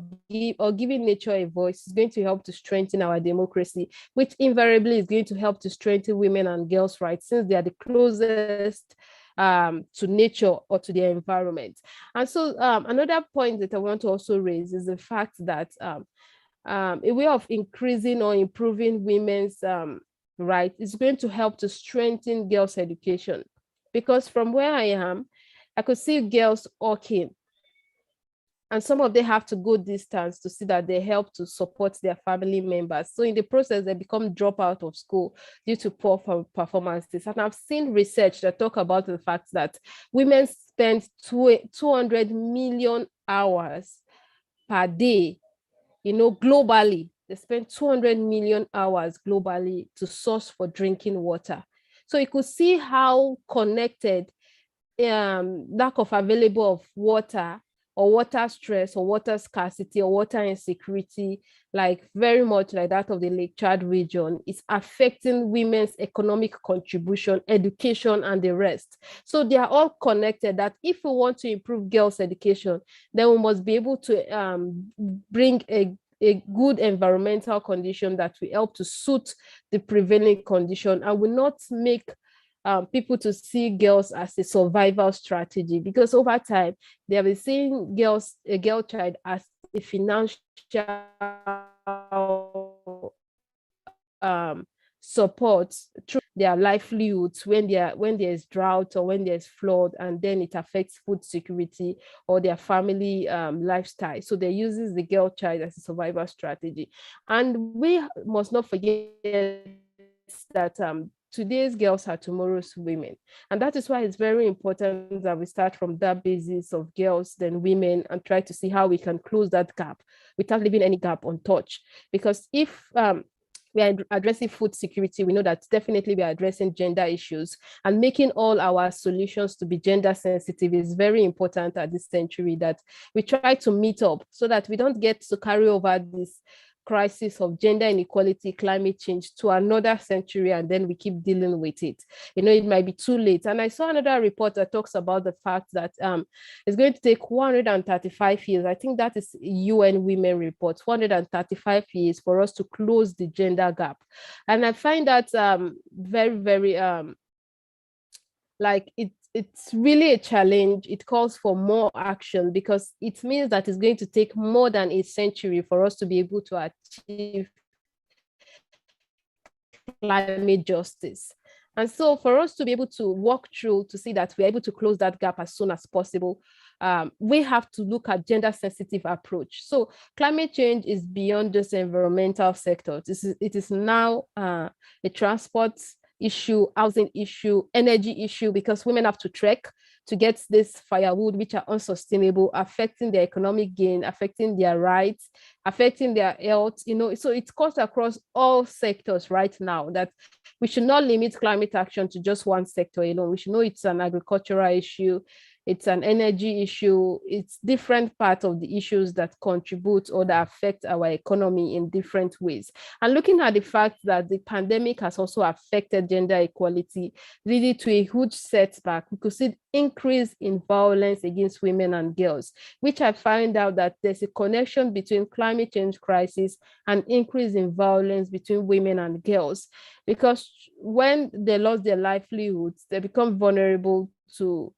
[SPEAKER 6] or giving nature a voice is going to help to strengthen our democracy, which invariably is going to help to strengthen women and girls' rights, since they are the closest to nature or to their environment. And so another point that I want to also raise is the fact that a way of increasing or improving women's right, is going to help to strengthen girls' education. Because from where I am, I could see girls walking, and some of them have to go distance to see that they help to support their family members. So in the process, they become drop out of school due to poor performances. And I've seen research that talk about the fact that women spend 200 million hours per day, globally. They spend 200 million hours globally to source for drinking water. So you could see how connected lack of available of water, or water stress, or water scarcity, or water insecurity, like very much like that of the Lake Chad region, is affecting women's economic contribution, education, and the rest. So they are all connected, that if we want to improve girls' education, then we must be able to bring a good environmental condition that will help to suit the prevailing condition, and will not make people to see girls as a survival strategy, because over time they have been seeing a girl child as a financial support through their livelihoods when there's drought or when there's flood, and then it affects food security or their family lifestyle. So they uses the girl child as a survival strategy. And we must not forget that today's girls are tomorrow's women. And that is why it's very important that we start from that basis of girls, then women, and try to see how we can close that gap without leaving any gap untouched. Because if we are addressing food security, we know that definitely we are addressing gender issues, and making all our solutions to be gender sensitive is very important at this century, that we try to meet up so that we don't get to carry over this crisis of gender inequality, climate change to another century, and then we keep dealing with it. It might be too late. And I saw another report that talks about the fact that it's going to take 135 years. I think that is UN Women report, 135 years for us to close the gender gap. And I find that very, very it's really a challenge. It calls for more action, because it means that it's going to take more than a century for us to be able to achieve climate justice. And so for us to be able to walk through to see that we're able to close that gap as soon as possible, we have to look at gender sensitive approach. So climate change is beyond just the environmental sector. It is now a transport issue, housing issue, energy issue, because women have to trek to get this firewood, which are unsustainable, affecting their economic gain, affecting their rights, affecting their health. So it cuts across all sectors right now, that we should not limit climate action to just one sector alone. We should know it's an agricultural issue, it's an energy issue, it's different parts of the issues that contribute or that affect our economy in different ways. And looking at the fact that the pandemic has also affected gender equality, leading to a huge setback, we could see increase in violence against women and girls, which I find out that there's a connection between climate change crisis and increase in violence between women and girls, because when they lost their livelihoods, they become vulnerable to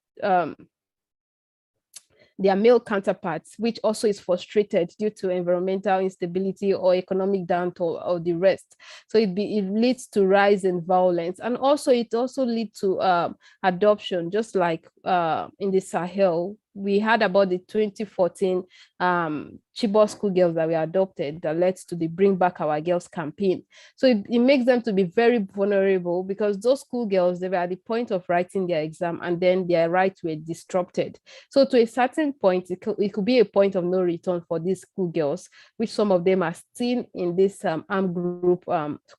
[SPEAKER 6] their male counterparts, which also is frustrated due to environmental instability or economic downturn or the rest. So it leads to rise in violence, and it also leads to adoption, just like in the Sahel. We heard about the 2014 Chibok school girls that were adopted that led to the Bring Back Our Girls campaign. So it makes them to be very vulnerable, because those school girls, they were at the point of writing their exam, and then their rights were disrupted. So to a certain point, it could be a point of no return for these school girls, which some of them are still in this armed group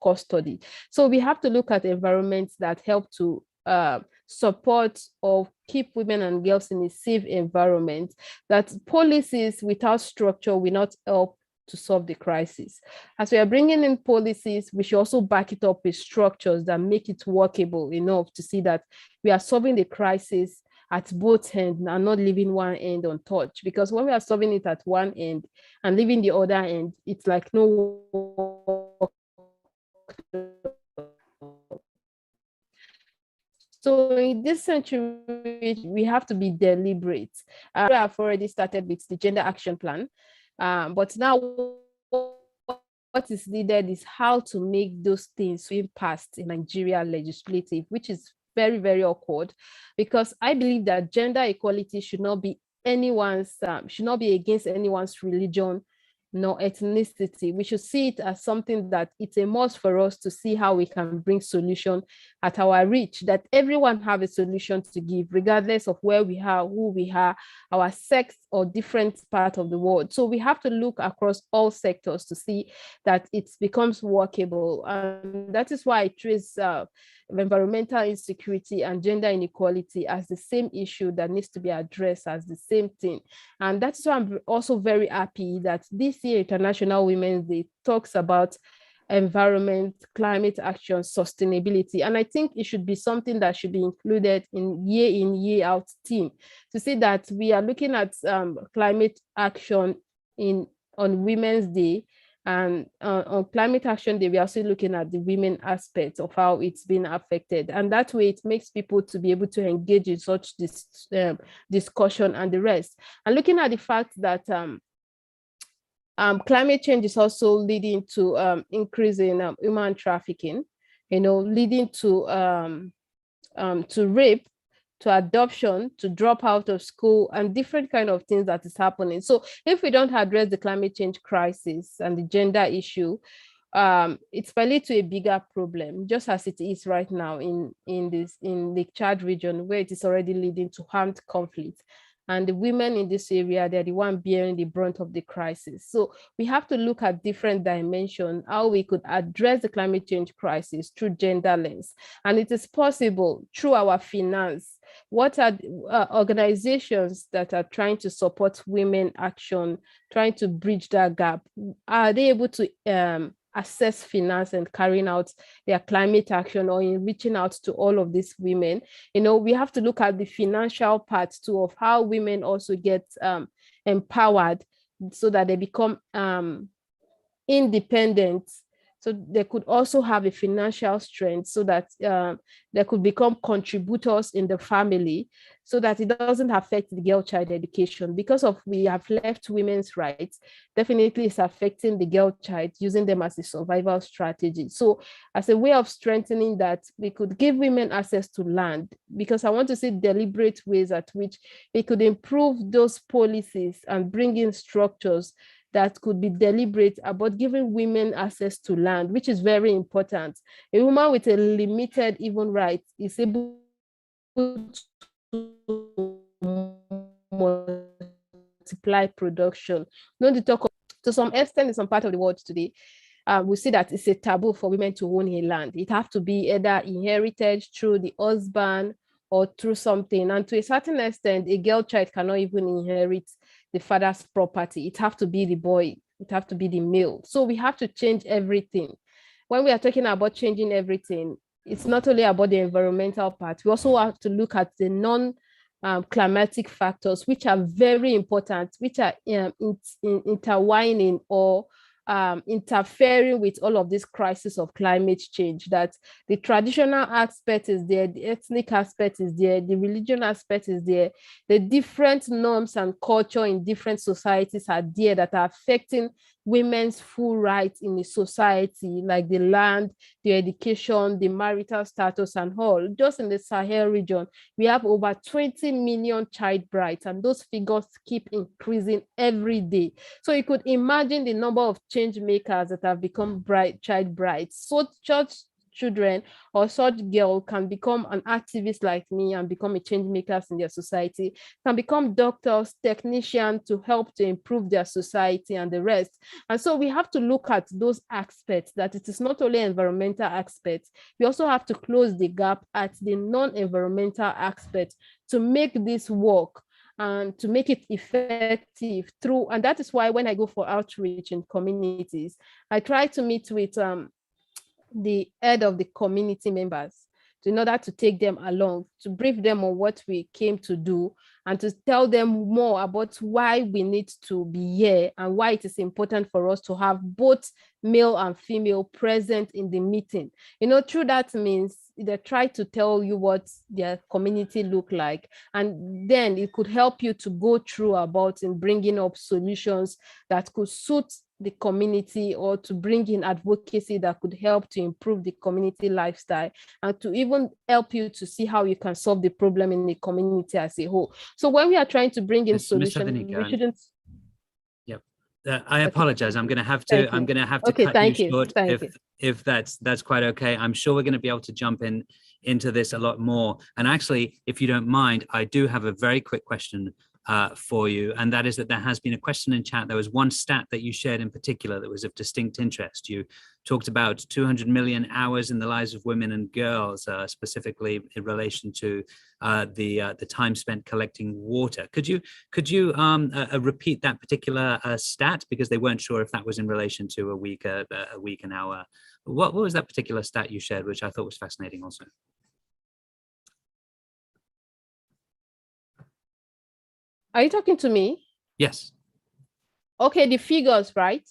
[SPEAKER 6] custody. So we have to look at environments that help to support or keep women and girls in a safe environment, that policies without structure will not help to solve the crisis. As we are bringing in policies, we should also back it up with structures that make it workable enough to see that we are solving the crisis at both ends and not leaving one end untouched. Because when we are solving it at one end and leaving the other end, it's like no work. So in this century, we have to be deliberate. We have already started with the gender action plan, but now is needed is how to make those things swim past in Nigeria legislative, which is very, very awkward, because I believe that gender equality should not be against anyone's religion nor ethnicity. We should see it as something that it's a must for us to see how we can bring solution at our reach, that everyone have a solution to give, regardless of where we are, who we are, our sex, or different part of the world. So we have to look across all sectors to see that it becomes workable. And that is why I trace environmental insecurity and gender inequality as the same issue that needs to be addressed as the same thing. And that's why I'm also very happy that this year International Women's Day talks about environment, climate action, sustainability. And I think it should be something that should be included in, year out theme, to see that we are looking at climate action on Women's Day. And on Climate Action Day, we are also looking at the women aspect of how it's been affected. And that way it makes people to be able to engage in such discussion and the rest. And looking at the fact that climate change is also leading to increase in human trafficking, leading to rape, to adoption, to drop out of school, and different kind of things that is happening. So if we don't address the climate change crisis and the gender issue, it's likely to a bigger problem, just as it is right now in the Chad region, where it is already leading to armed conflict. And the women in this area, they're the one bearing the brunt of the crisis. So we have to look at different dimensions, how we could address the climate change crisis through gender lens. And it is possible through our finance. What are organizations that are trying to support women action, trying to bridge that gap? Are they able to assess finance and carrying out their climate action, or in reaching out to all of these women? We have to look at the financial part too, of how women also get empowered so that they become independent. So they could also have a financial strength, so that they could become contributors in the family, so that it doesn't affect the girl child education. Because of we have left women's rights, definitely it's affecting the girl child, using them as a survival strategy. So as a way of strengthening that, we could give women access to land, because I want to see deliberate ways at which we could improve those policies and bring in structures that could be deliberate about giving women access to land, which is very important. A woman with a limited even right is able to multiply production. Not to talk to some extent in some part of the world today, we see that it's a taboo for women to own a land. It has to be either inherited through the husband or through something. And to a certain extent, a girl child cannot even inherit the father's property. It have to be the boy, it have to be the male. So we have to change everything. When we are talking about changing everything, it's not only about the environmental part. We also have to look at the non-climatic factors, which are very important, which are intertwining or interfering with all of this crisis of climate change. That the traditional aspect is there, the ethnic aspect is there, the religion aspect is there, the different norms and culture in different societies are there that are affecting women's full rights in the society, like the land, the education, the marital status, and all. Just in the Sahel region, we have over 20 million child brides, and those figures keep increasing every day. So you could imagine the number of change makers that have become child brides. So children or such girl can become an activist like me and become a change makers in their society, can become doctors, technicians to help to improve their society and the rest. And so we have to look at those aspects, that it is not only environmental aspects, we also have to close the gap at the non-environmental aspects to make this work and to make it effective through. And that is why when I go for outreach in communities, I try to meet with the head of the community members in order to take them along, to brief them on what we came to do, and to tell them more about why we need to be here and why it is important for us to have both male and female present in the meeting. Through that means they try to tell you what their community look like, and then it could help you to go through about in bringing up solutions that could suit the community or to bring in advocacy that could help to improve the community lifestyle and to even help you to see how you can solve the problem in the community as a whole. So when we are trying to bring in solutions, we shouldn't.
[SPEAKER 3] I apologize. I'm going to have to. I'm going to have to
[SPEAKER 6] cut
[SPEAKER 3] you short if that's quite okay. I'm sure we're going to be able to jump into this a lot more. And actually, if you don't mind, I do have a very quick question for you, and that is that there has been a question in chat. There was one stat that you shared in particular that was of distinct interest. You talked about 200 million hours in the lives of women and girls, specifically in relation to the time spent collecting water. Could you repeat that particular stat, because they weren't sure if that was in relation to a week, an hour. What was that particular stat you shared, which I thought was fascinating also?
[SPEAKER 6] Are you talking to me?
[SPEAKER 3] Yes.
[SPEAKER 6] Okay, the figures, right?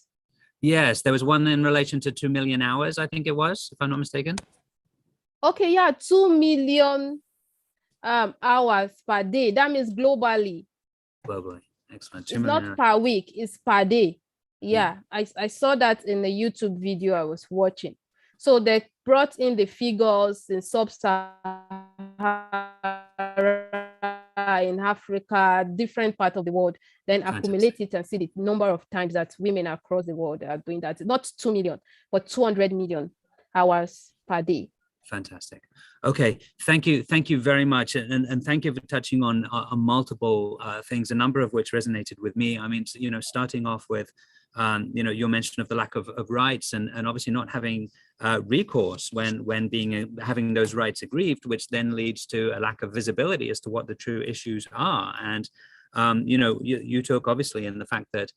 [SPEAKER 3] Yes, there was one in relation to 2 million hours, I think it was, if I'm not mistaken.
[SPEAKER 6] Okay, yeah, 2 million hours per day. That means globally.
[SPEAKER 3] Globally, excellent.
[SPEAKER 6] It's not per week, it's per day. Yeah, I saw that in the YouTube video I was watching. So they brought in the figures in sub-Saharan, in Africa, different parts of the world, then accumulate it and see the number of times that women across the world are doing that. Not 2 million, but 200 million hours per day.
[SPEAKER 3] Fantastic. Okay, thank you very much, and thank you for touching on multiple things, a number of which resonated with me. I mean, starting off with your mention of the lack of rights and obviously not having recourse when having those rights aggrieved, which then leads to a lack of visibility as to what the true issues are. And you talk obviously in the fact that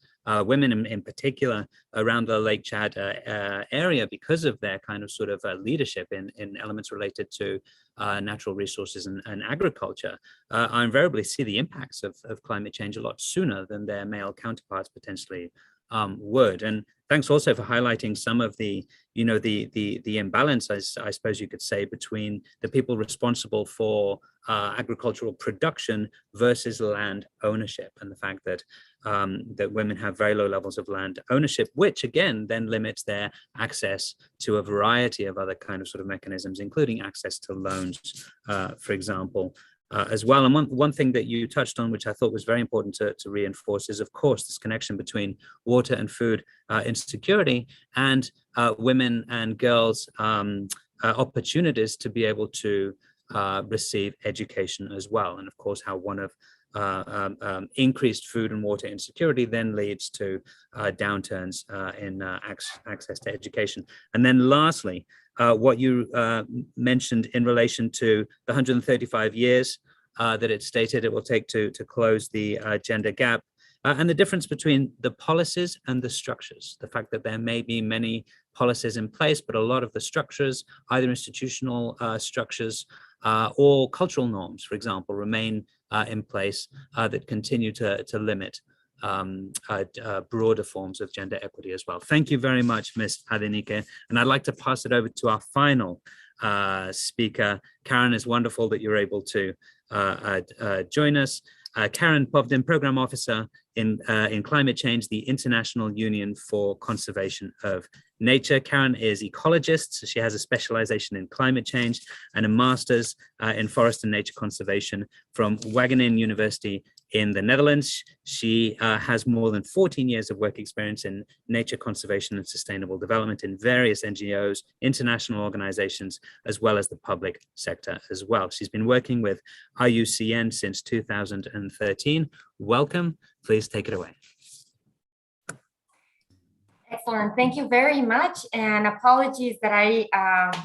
[SPEAKER 3] women in particular around the Lake Chad area, because of their kind of sort of leadership in elements related to natural resources and agriculture, invariably see the impacts of climate change a lot sooner than their male counterparts potentially would. And thanks also for highlighting some of the imbalance, I suppose you could say, between the people responsible for agricultural production versus land ownership, and the fact that that women have very low levels of land ownership, which again then limits their access to a variety of other kind of sort of mechanisms, including access to loans, for example. As well. And one thing that you touched on, which I thought was very important to reinforce, is, of course, this connection between water and food insecurity and women and girls' opportunities to be able to receive education as well. And of course, how one of increased food and water insecurity then leads to downturns in access to education. And then lastly, what you mentioned in relation to the 135 years that it stated it will take to close the gender gap, and the difference between the policies and the structures. The fact that there may be many policies in place, but a lot of the structures, either institutional structures or cultural norms, for example, remain in place that continue to limit broader forms of gender equity as well. Thank you very much, Ms. Adenike. And I'd like to pass it over to our final speaker. Karen, it's wonderful that you're able to join us. Karen Povdin, Program Officer in Climate Change, the International Union for Conservation of Nature. Karen is ecologist, so she has a specialization in climate change and a master's in forest and nature conservation from Wageningen University in the Netherlands. She has more than 14 years of work experience in nature conservation and sustainable development in various NGOs, international organizations, as well as the public sector as well. She's been working with Iucn since 2013. Welcome. Please take it away.
[SPEAKER 7] Excellent. Thank you very much. And apologies that I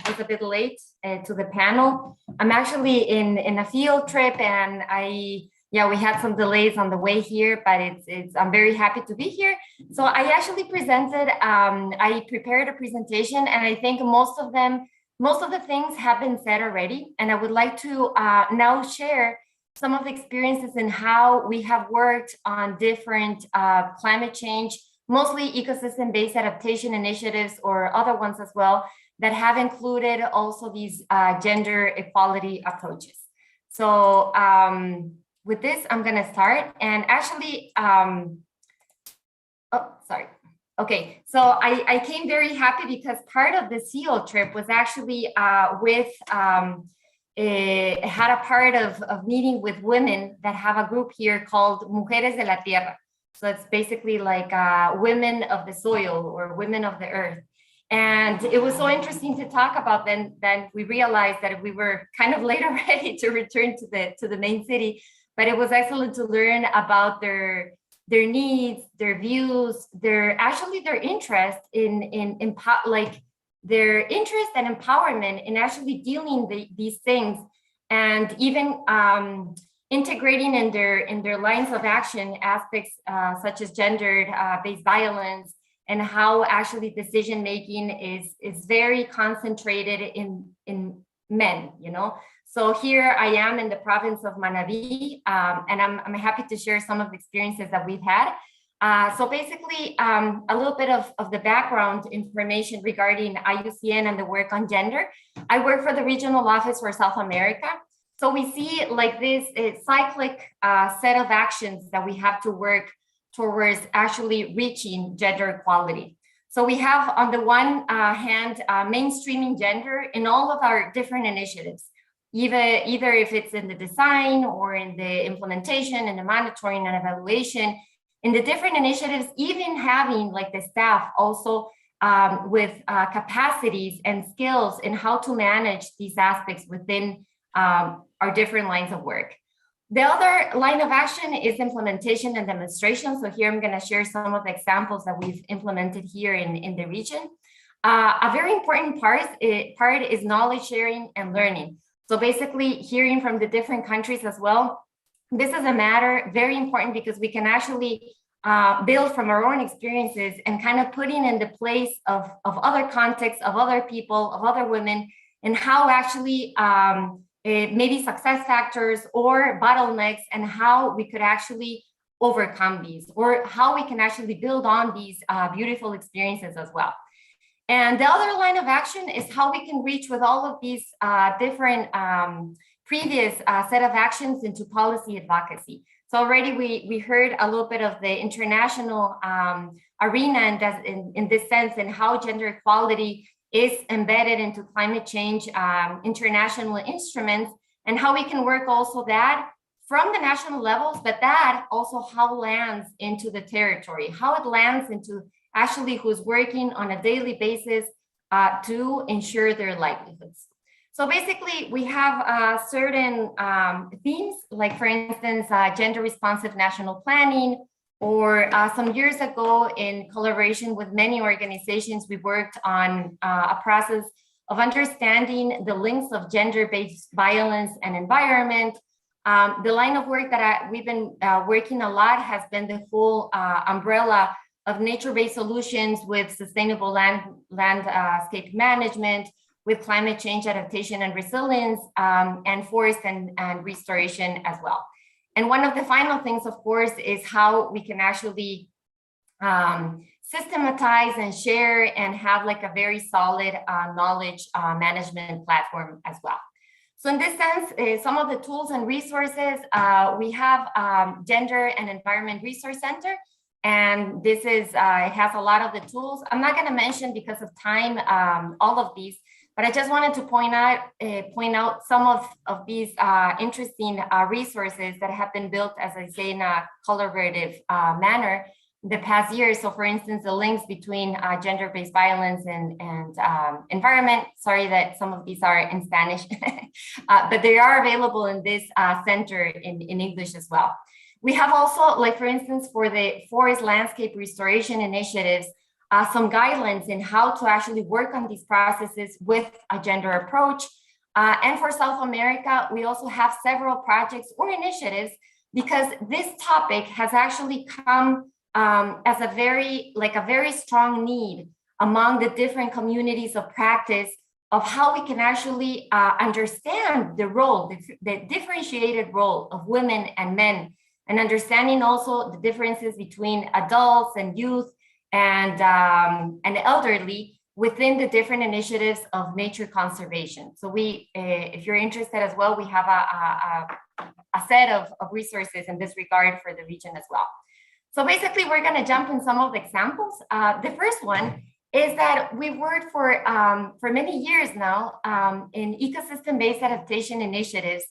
[SPEAKER 7] was a bit late to the panel. I'm actually in a field trip, and we had some delays on the way here, but I'm very happy to be here. So I actually I prepared a presentation, and I think most of the things have been said already. And I would like to now share some of the experiences in how we have worked on different climate change, mostly ecosystem-based adaptation initiatives or other ones as well, that have included also these gender equality approaches. So with this, I'm gonna start. And actually, Okay, so I came very happy because part of the field trip was actually had a part of meeting with women that have a group here called Mujeres de la Tierra. So it's basically like women of the soil or women of the earth. And it was so interesting to talk about. Then we realized that we were kind of late already to return to the main city, but it was excellent to learn about their needs, their views, their interest in like their interest and empowerment in actually dealing these things, and even integrating in their lines of action aspects such as gender-based violence, and how actually decision making is very concentrated in men, you know. So here I am in the province of Malawi, and I'm happy to share some of the experiences that we've had. So basically, a little bit of the background information regarding Iucn and the work on gender. I work for the regional office for South America. So we see like this cyclic set of actions that we have to work towards actually reaching gender equality. So we have on the one hand, mainstreaming gender in all of our different initiatives, either if it's in the design or in the implementation and the monitoring and evaluation, in the different initiatives, even having like the staff also with capacities and skills in how to manage these aspects within our different lines of work. The other line of action is implementation and demonstration. So here I'm going to share some of the examples that we've implemented here in the region. A very important part is knowledge sharing and learning. So basically hearing from the different countries as well. This is a matter very important because we can actually build from our own experiences and kind of putting in the place of other contexts, of other people, of other women, and how actually maybe success factors or bottlenecks, and how we could actually overcome these, or how we can actually build on these beautiful experiences as well. And the other line of action is how we can reach with all of these different previous set of actions into policy advocacy. So already we heard a little bit of the international arena in this sense, and how gender equality is embedded into climate change international instruments, and how we can work also that from the national levels, but that also how lands into the territory, how it lands into actually who's working on a daily basis to ensure their livelihoods. So basically we have certain themes, like for instance, gender responsive national planning, or some years ago in collaboration with many organizations, we worked on a process of understanding the links of gender-based violence and environment. The line of work that we've been working a lot has been the whole umbrella of nature-based solutions with sustainable landscape management, with climate change adaptation and resilience, and forest and restoration as well. And one of the final things, of course, is how we can actually systematize and share and have like a very solid knowledge management platform as well. So in this sense, some of the tools and resources, we have Gender and Environment Resource Center. And this is, it has a lot of the tools. I'm not gonna mention because of time all of these, but I just wanted to point out some of these interesting resources that have been built, as I say, in a collaborative manner the past year. So for instance, the links between gender-based violence and environment. Sorry that some of these are in Spanish, but they are available in this center in English as well. We have also, like for instance, for the forest landscape restoration initiatives, some guidelines in how to actually work on these processes with a gender approach. And for South America, we also have several projects or initiatives, because this topic has actually come as a very strong need among the different communities of practice of how we can actually understand the role, the differentiated role of women and men, and understanding also the differences between adults and youth and elderly within the different initiatives of nature conservation. So we, if you're interested as well, we have a set of resources in this regard for the region as well. So basically, we're going to jump in some of the examples. The first one is that we've worked for many years now in ecosystem-based adaptation initiatives,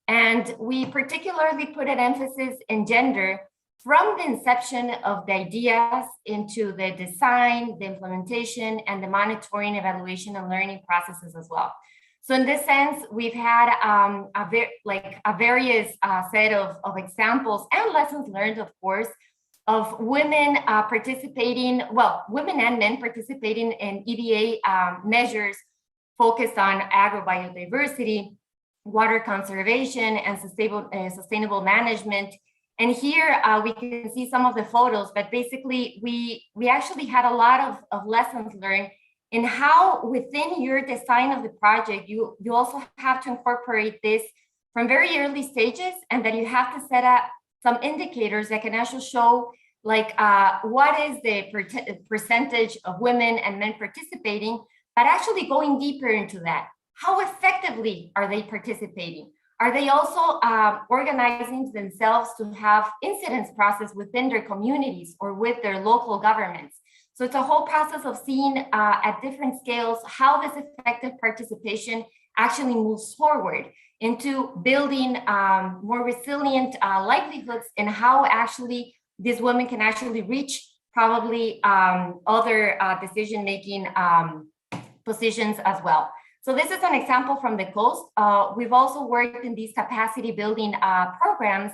[SPEAKER 7] and we particularly put an emphasis in gender from the inception of the ideas into the design, the implementation, and the monitoring, evaluation, and learning processes as well. So in this sense, we've had a various set of examples and lessons learned, of course, of women participating, well, women and men participating in EBA measures focused on agrobiodiversity, water conservation, and sustainable management. And here we can see some of the photos, but basically we actually had a lot of lessons learned in how within your design of the project, you also have to incorporate this from very early stages, and that you have to set up some indicators that can actually show like what is the percentage of women and men participating, but actually going deeper into that. How effectively are they participating? Are they also organizing themselves to have incidence process within their communities or with their local governments? So it's a whole process of seeing at different scales how this effective participation actually moves forward into building more resilient livelihoods, and how actually these women can actually reach probably other decision-making positions as well. So this is an example from the coast. We've also worked in these capacity building programs.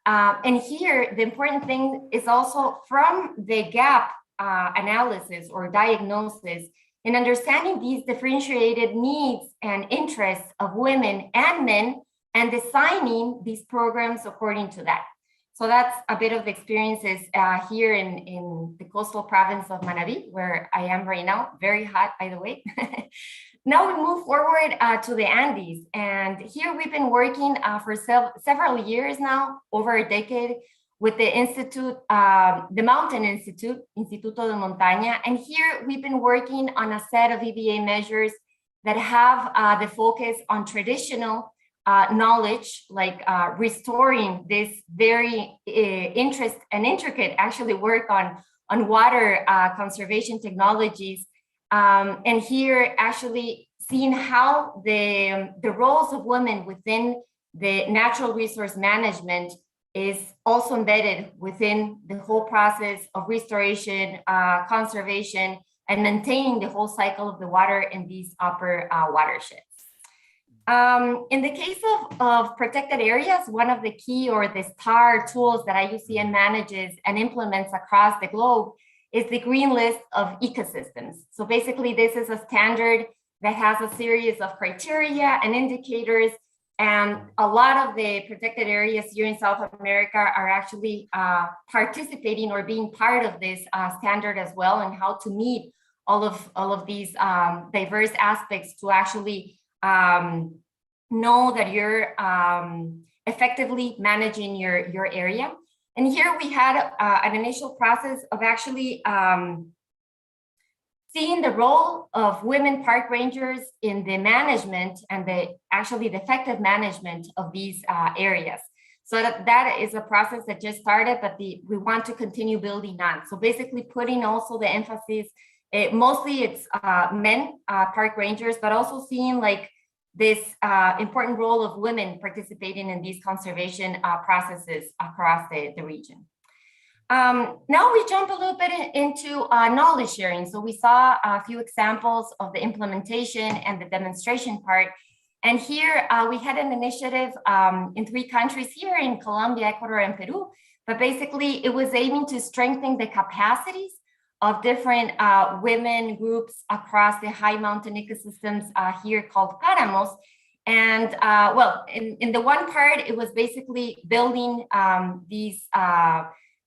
[SPEAKER 7] And here, the important thing is also from the gap analysis or diagnosis in understanding these differentiated needs and interests of women and men, and designing these programs according to that. So that's a bit of experiences here in the coastal province of Malawi, where I am right now. Very hot, by the way. Now we move forward to the Andes, and here we've been working for several years now, over a decade, with the institute, the Mountain Institute, Instituto de Montaña, and here we've been working on a set of EBA measures that have the focus on traditional knowledge, like restoring this very intricate actually work on water conservation technologies. And here actually seeing how the roles of women within the natural resource management is also embedded within the whole process of restoration, conservation, and maintaining the whole cycle of the water in these upper watersheds. In the case of protected areas, one of the key or the star tools that Iucn manages and implements across the globe is the green list of ecosystems. So basically, this is a standard that has a series of criteria and indicators, and a lot of the protected areas here in South America are actually participating or being part of this standard as well, and how to meet all of these diverse aspects to actually know that you're effectively managing your area. And here we had an initial process of actually seeing the role of women park rangers in the management and the effective management of these areas. So that is a process that just started, but we want to continue building on. So basically putting also the emphasis, mostly it's men park rangers, but also seeing like this important role of women participating in these conservation processes across the region. Now we jump a little bit into knowledge sharing. So we saw a few examples of the implementation and the demonstration part. And here we had an initiative in 3 countries here in Colombia, Ecuador, and Peru. But basically it was aiming to strengthen the capacities of different women groups across the high mountain ecosystems here called páramos. And well, in the one part, it was basically building these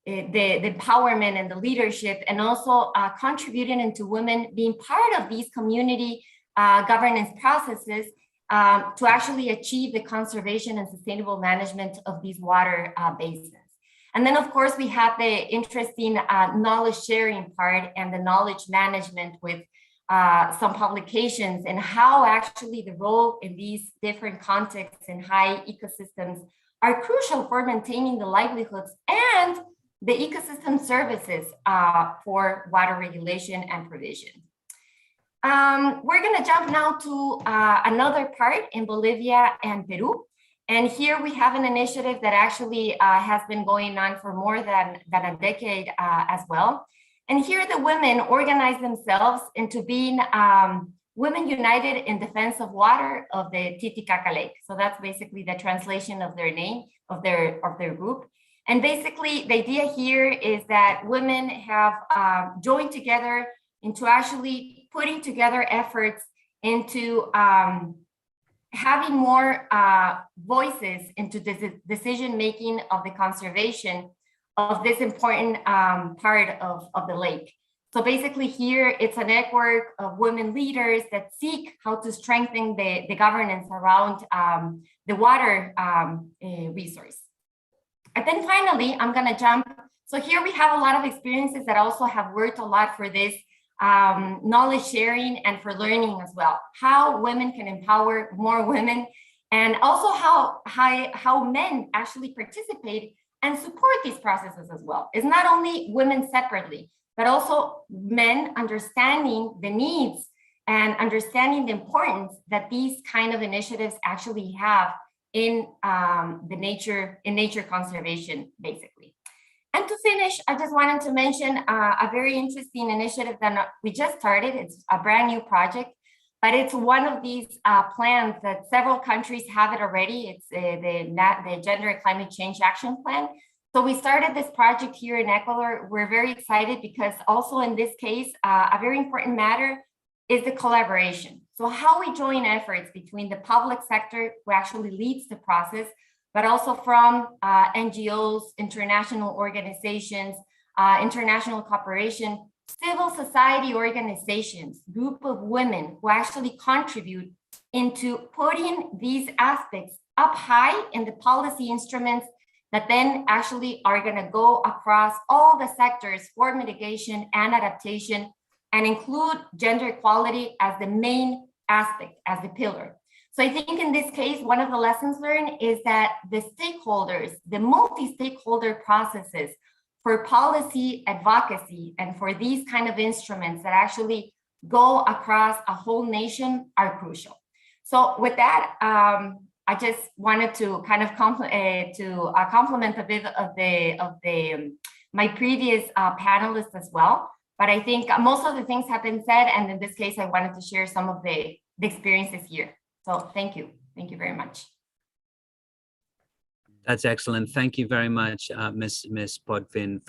[SPEAKER 7] the empowerment and the leadership, and also contributing into women being part of these community governance processes to actually achieve the conservation and sustainable management of these water basins. And then, of course, we have the interesting knowledge sharing part and the knowledge management with some publications, and how actually the role in these different contexts and high ecosystems are crucial for maintaining the livelihoods and the ecosystem services for water regulation and provision. We're going to jump now to another part in Bolivia and Peru. And here we have an initiative that actually has been going on for more than a decade as well. And here the women organize themselves into being Women United in Defense of Water of the Titicaca Lake. So that's basically the translation of their name, of their group. And basically the idea here is that women have joined together into actually putting together efforts into having more voices into the decision-making of the conservation of this important part of the lake. So basically here, it's a network of women leaders that seek how to strengthen the governance around the water resource. And then finally, I'm gonna jump. So here we have a lot of experiences that also have worked a lot for this knowledge sharing and for learning as well, how women can empower more women, and also how men actually participate and support these processes as well. It's not only women separately, but also men understanding the needs and understanding the importance that these kind of initiatives actually have in nature conservation, basically. And to finish, I just wanted to mention a very interesting initiative that we just started. It's a brand new project, but it's one of these plans that several countries have it already. It's the Gender and Climate Change Action Plan. So we started this project here in Ecuador. We're very excited because also in this case, a very important matter is the collaboration. So how we join efforts between the public sector, who actually leads the process, but also from NGOs, international organizations, international cooperation, civil society organizations, group of women who actually contribute into putting these aspects up high in the policy instruments that then actually are going to go across all the sectors for mitigation and adaptation and include gender equality as the main aspect, as the pillar. So I think in this case, one of the lessons learned is that the stakeholders, the multi-stakeholder processes for policy advocacy and for these kind of instruments that actually go across a whole nation are crucial. So with that, I just wanted to kind of compliment a bit of my previous panelists as well. But I think most of the things have been said, and in this case, I wanted to share some of the experiences here. So thank you very much.
[SPEAKER 3] That's excellent. Thank you very much, Ms. Podvin,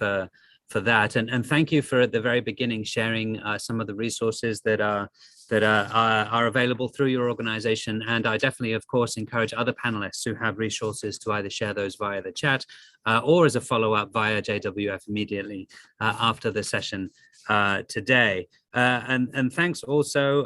[SPEAKER 3] for that, and thank you for at the very beginning sharing some of the resources that are available through your organization. And I definitely, of course, encourage other panelists who have resources to either share those via the chat or as a follow-up via JWF immediately after the session today. And thanks also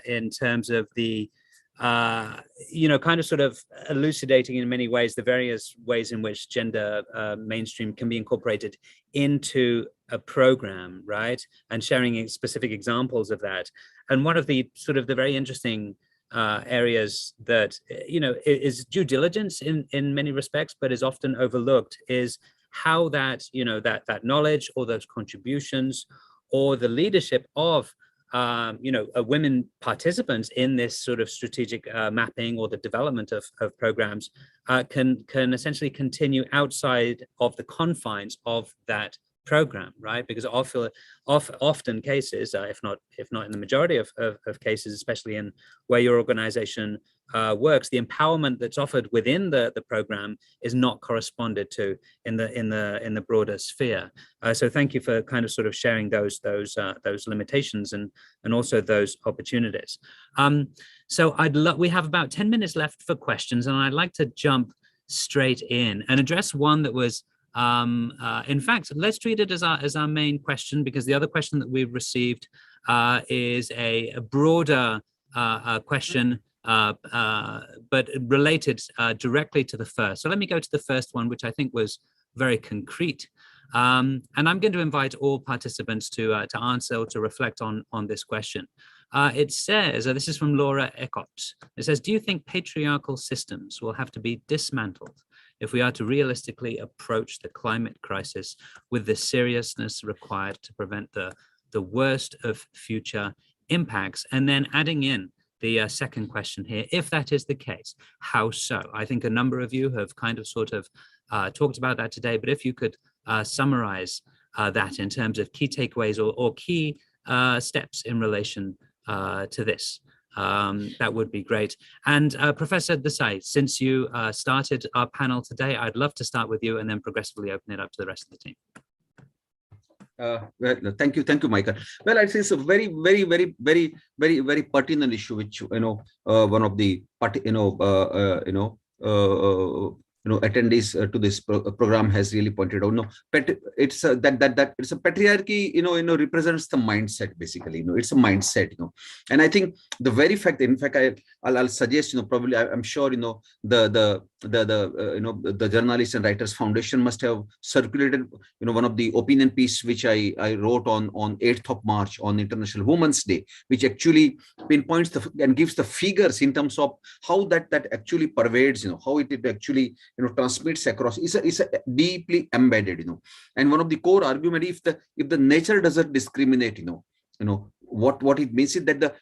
[SPEAKER 3] in terms of the kind of sort of elucidating in many ways the various ways in which gender mainstream can be incorporated into a program, right? And sharing specific examples of that. And one of the sort of the very interesting areas that, is due diligence in many respects, but is often overlooked is how that, that knowledge or those contributions or the leadership of women participants in this sort of strategic mapping or the development of programs can essentially continue outside of the confines of that program, right? Because often cases, if not in the majority of cases, especially in where your organization works, the empowerment that's offered within the program is not corresponded to in the broader sphere. So thank you for kind of sort of sharing those limitations and also those opportunities. So we have about 10 minutes left for questions, and I'd like to jump straight in and address one that was in fact, let's treat it as our main question, because the other question that we've received is a broader question, but related directly to the first. So let me go to the first one, which I think was very concrete. And I'm going to invite all participants to answer or to reflect on this question. It says, this is from Laura Eckott. It says, do you think patriarchal systems will have to be dismantled if we are to realistically approach the climate crisis with the seriousness required to prevent the worst of future impacts. And then adding in the second question here, if that is the case, how so? I think a number of you have kind of sort of talked about that today, but if you could summarize that in terms of key takeaways or key steps in relation to this, that would be great. And Professor Desai, since you started our panel today, I'd love to start with you and then progressively open it up to the rest of the team.
[SPEAKER 4] Well, thank you, Michael. Well, I say it's a very pertinent issue, which one of the attendees to this program has really pointed out. No, it's that it's a patriarchy. Represents the mindset basically. It's a mindset. And I think the very fact, in fact, I'll suggest. Probably I'm sure the Journalists and Writers Foundation must have circulated one of the opinion piece which I wrote on 8th of March on International Women's Day, which actually pinpoints and gives the figures in terms of how that actually pervades. How it actually transmits across. It's a deeply embedded. And one of the core argument, if the nature doesn't discriminate, what it means is that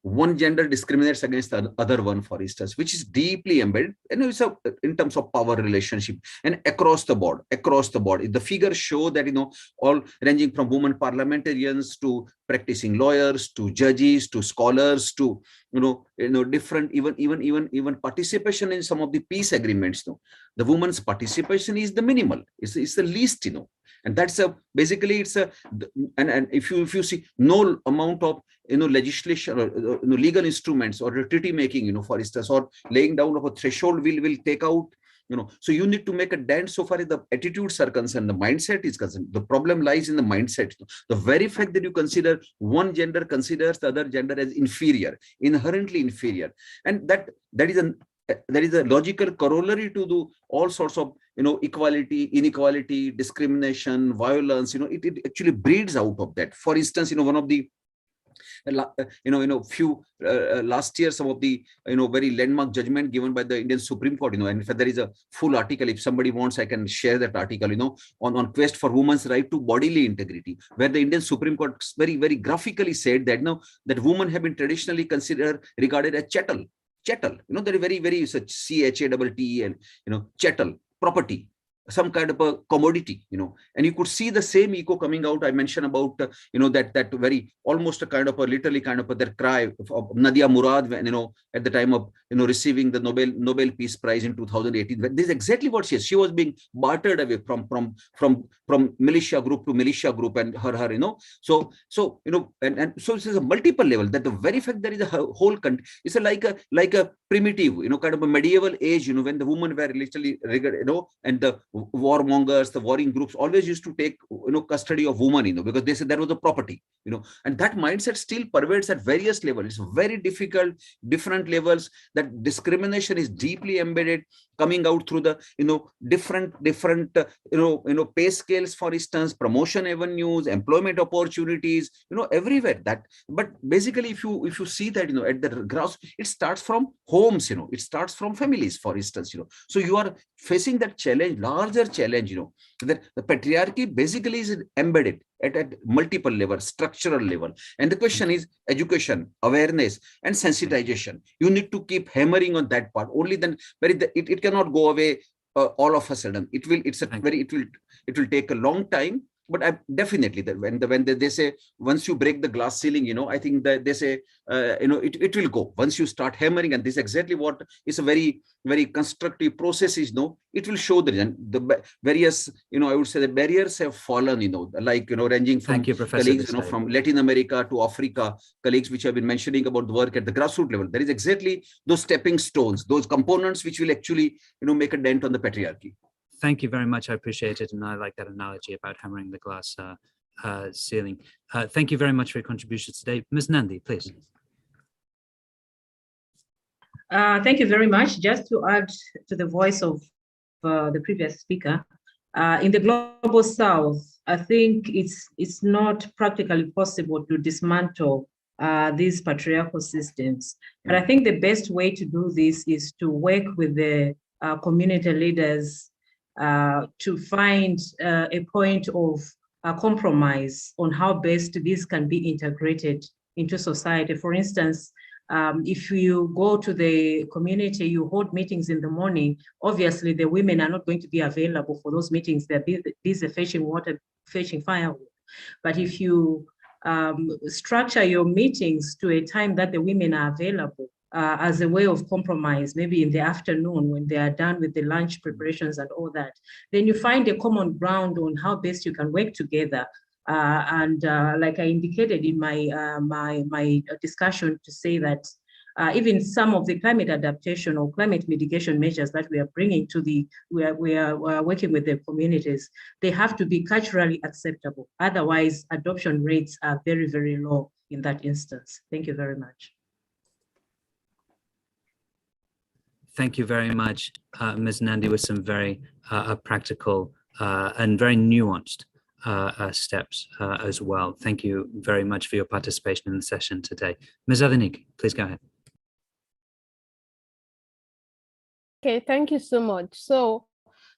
[SPEAKER 4] one gender discriminates against the other one, for instance, which is deeply embedded, it's in terms of power relationship and across the board. The figures show that all ranging from women parliamentarians to practicing lawyers to judges to scholars to different even participation in some of the peace agreements. The women's participation is the minimal. It's the least. And that's basically it's and if you see no amount of legislation or legal instruments or treaty making, for instance, or laying down of a threshold will take out. So you need to make a dent so far as the attitudes are concerned, the mindset is concerned. The problem lies in the mindset. The very fact that you consider one gender considers the other gender as inferior, inherently inferior, and that is a logical corollary to do all sorts of equality, inequality, discrimination, violence. It actually breeds out of that. For instance, one of the last year, some of the very landmark judgment given by the Indian Supreme Court, and in fact there is a full article. If somebody wants, I can share that article, on quest for women's right to bodily integrity, where the Indian Supreme Court very graphically said that that women have been traditionally regarded as chattel. They're very such CHATTEL, chattel, property, some kind of a commodity, and you could see the same echo coming out. I mentioned about, that very almost a kind of a literally kind of their cry of Nadia Murad, when, at the time of, receiving the Nobel Peace Prize in 2018. This is exactly what she is. She was being bartered away from militia group to militia group and her. So this is a multiple level, that the very fact there is a whole country, it's like a primitive, kind of a medieval age, when the women were literally, and the warmongers, the warring groups always used to take custody of women, because they said that was a property, and that mindset still pervades at various levels. It's very difficult, different levels. That discrimination is deeply embedded, coming out through the different pay scales, for instance, promotion avenues, employment opportunities, everywhere. But basically, if you see that at the ground, it starts from homes, it starts from families, for instance. So you are facing that challenge, larger challenge, that the patriarchy basically is embedded at multiple levels, structural level. And the question is education, awareness, and sensitization. You need to keep hammering on that part. Only then, it cannot go away all of a sudden. It will take a long time. But definitely, when they say once you break the glass ceiling, I think that they say it will go once you start hammering, and this is exactly what is a very constructive process. It will show the various I would say the barriers have fallen. Ranging from colleagues from Latin America to Africa, colleagues which have been mentioning about the work at the grassroots level. There is exactly those stepping stones, those components which will actually make a dent on the patriarchy.
[SPEAKER 3] Thank you very much. I appreciate it. And I like that analogy about hammering the glass ceiling. Thank you very much for your contributions today. Ms. Nandi, please.
[SPEAKER 5] Thank you very much. Just to add to the voice of the previous speaker, in the Global South, I think it's not practically possible to dismantle these patriarchal systems. But I think the best way to do this is to work with the community leaders to find a point of compromise on how best this can be integrated into society. For instance, if you go to the community, you hold meetings in the morning, obviously the women are not going to be available for those meetings. They're busy fetching water, fetching firewood. But if you structure your meetings to a time that the women are available as a way of compromise, maybe in the afternoon when they are done with the lunch preparations and all that, then you find a common ground on how best you can work together. Like I indicated in my discussion, to say that even some of the climate adaptation or climate mitigation measures that we are bringing to we are working with the communities, they have to be culturally acceptable. Otherwise, adoption rates are very, very low in that instance. Thank you very much.
[SPEAKER 3] Thank you very much, Ms. Nandi, with some very practical and very nuanced steps as well. Thank you very much for your participation in the session today. Ms. Adenike, please go ahead.
[SPEAKER 6] Okay, thank you so much. So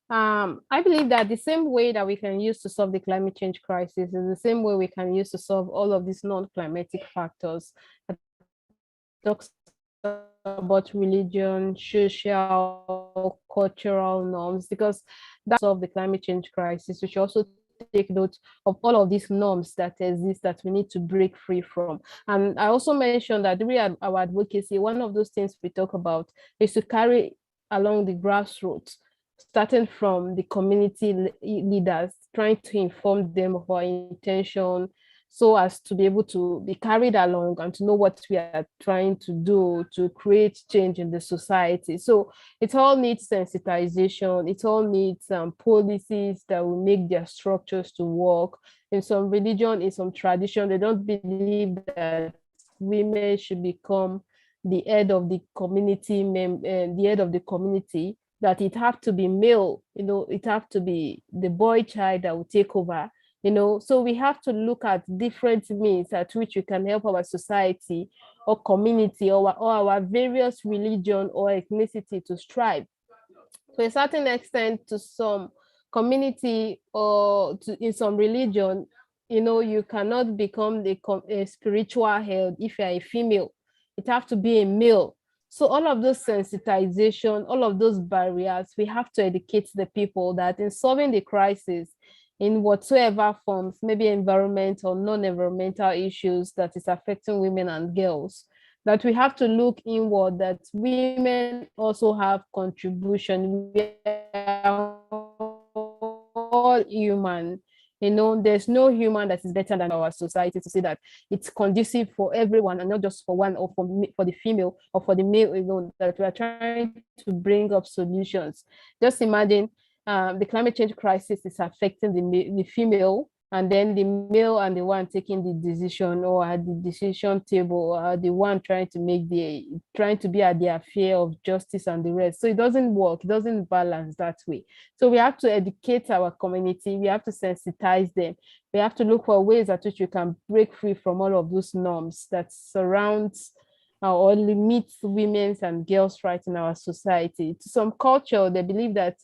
[SPEAKER 6] I believe that the same way that we can use to solve the climate change crisis is the same way we can use to solve all of these non-climatic factors. Talks about religion, social, cultural norms, because that solve the climate change crisis. We should also take note of all of these norms that exist that we need to break free from. And I also mentioned that during our advocacy, one of those things we talk about is to carry along the grassroots, starting from the community leaders, trying to inform them of our intention, so as to be able to be carried along and to know what we are trying to do to create change in the society. So it all needs sensitization, it all needs policies that will make their structures to work. In some religion, in some tradition, they don't believe that women should become the head of the community, that it have to be male, it have to be the boy child that will take over. So we have to look at different means at which we can help our society or community or our various religion or ethnicity to strive. To a certain extent, to some community or in some religion, you cannot become a spiritual head if you're a female. It have to be a male. So all of those sensitization, all of those barriers, we have to educate the people that in solving the crisis, in whatsoever forms, maybe environmental or non-environmental issues that is affecting women and girls, that we have to look inward, that women also have contribution. We are all human. There's no human that is better than our society, to say that it's conducive for everyone and not just for one or for the female or for the male, that we are trying to bring up solutions. Just imagine the climate change crisis is affecting the female, and then the male and the one taking the decision or at the decision table, the one trying to be at the affair of justice and the rest. So it doesn't work, it doesn't balance that way. So we have to educate our community, we have to sensitize them, we have to look for ways at which we can break free from all of those norms that surrounds or limits women's and girls' rights in our society. To some culture, they believe that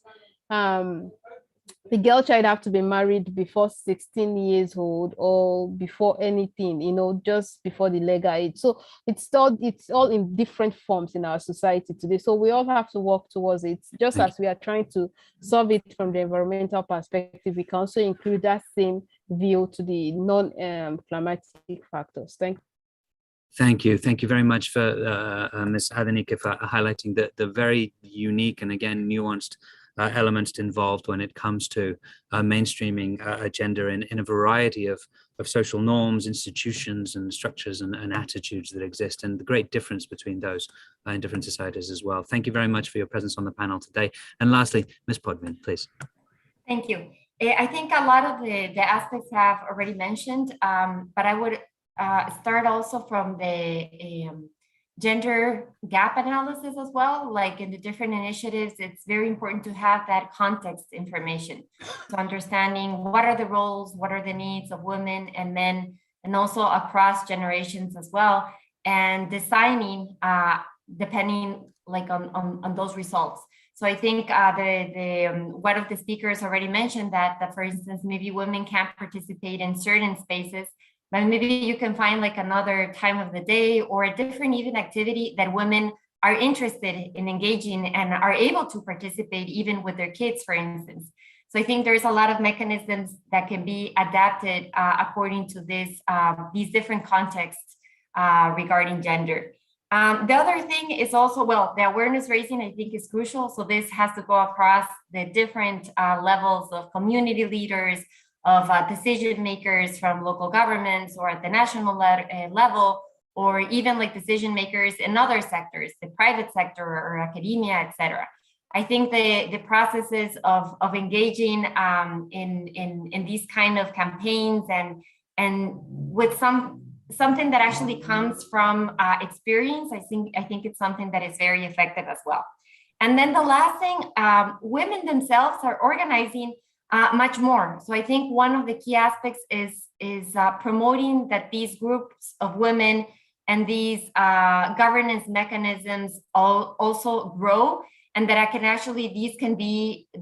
[SPEAKER 6] the girl child have to be married before 16 years old or before anything, just before the legal age. So it's all in different forms in our society today. So we all have to work towards it. Just as we are trying to solve it from the environmental perspective, we can also include that same view to the non-climatic factors. Thank you.
[SPEAKER 3] Thank you. Thank you very much for Ms. Adenike for highlighting the very unique and again nuanced elements involved when it comes to mainstreaming gender in a variety of social norms, institutions and structures and attitudes that exist, and the great difference between those in different societies as well. Thank you very much for your presence on the panel today. And lastly, Ms. Podvin, please.
[SPEAKER 7] Thank you. I think a lot of the aspects have already mentioned, but I would start also from the gender gap analysis as well. Like in the different initiatives, it's very important to have that context information. So understanding what are the roles, what are the needs of women and men, and also across generations as well, and designing depending like on those results. So I think one of the speakers already mentioned that for instance, maybe women can't participate in certain spaces, but maybe you can find like another time of the day or a different even activity that women are interested in engaging and are able to participate even with their kids, for instance. So I think there's a lot of mechanisms that can be adapted according to these different contexts regarding gender. The other thing is also, well, the awareness raising, I think, is crucial. So this has to go across the different levels of community leaders, of decision makers from local governments or at the national level, or even like decision makers in other sectors, the private sector or academia, etc. I think the processes of engaging in these kind of campaigns and with something that actually comes from experience, I think it's something that is very effective as well. And then the last thing, women themselves are organizing much more. So I think one of the key aspects is promoting that these groups of women and these governance mechanisms also grow, and that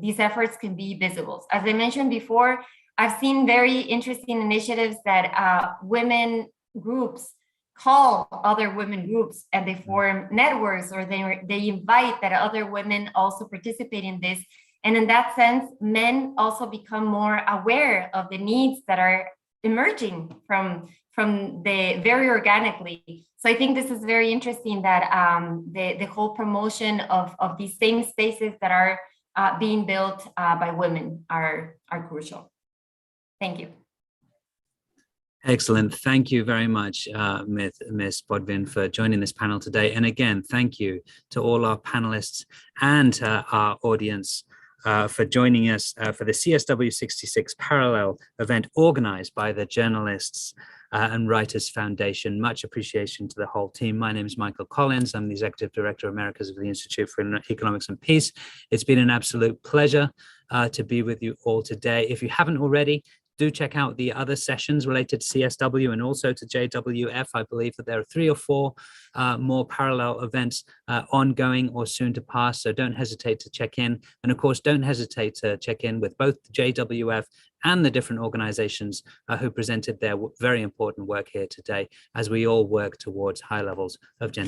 [SPEAKER 7] these efforts can be visible. As I mentioned before, I've seen very interesting initiatives that women groups call other women groups, and they form networks, or they invite that other women also participate in this. And in that sense, men also become more aware of the needs that are emerging from the very organically. So I think this is very interesting that the whole promotion of these same spaces that are being built by women are crucial. Thank you.
[SPEAKER 3] Excellent. Thank you very much, Ms. Bodvin, for joining this panel today. And again, thank you to all our panelists and our audience for joining us for the CSW 66 Parallel event organized by the Journalists and Writers Foundation. Much appreciation to the whole team. My name is Michael Collins. I'm the Executive Director Americas of the Institute for Economics and Peace. It's been an absolute pleasure to be with you all today. If you haven't already, do check out the other sessions related to CSW and also to JWF. I believe that there are 3 or 4 more parallel events ongoing or soon to pass, so don't hesitate to check in. And of course, don't hesitate to check in with both the JWF and the different organizations who presented their very important work here today, as we all work towards high levels of gender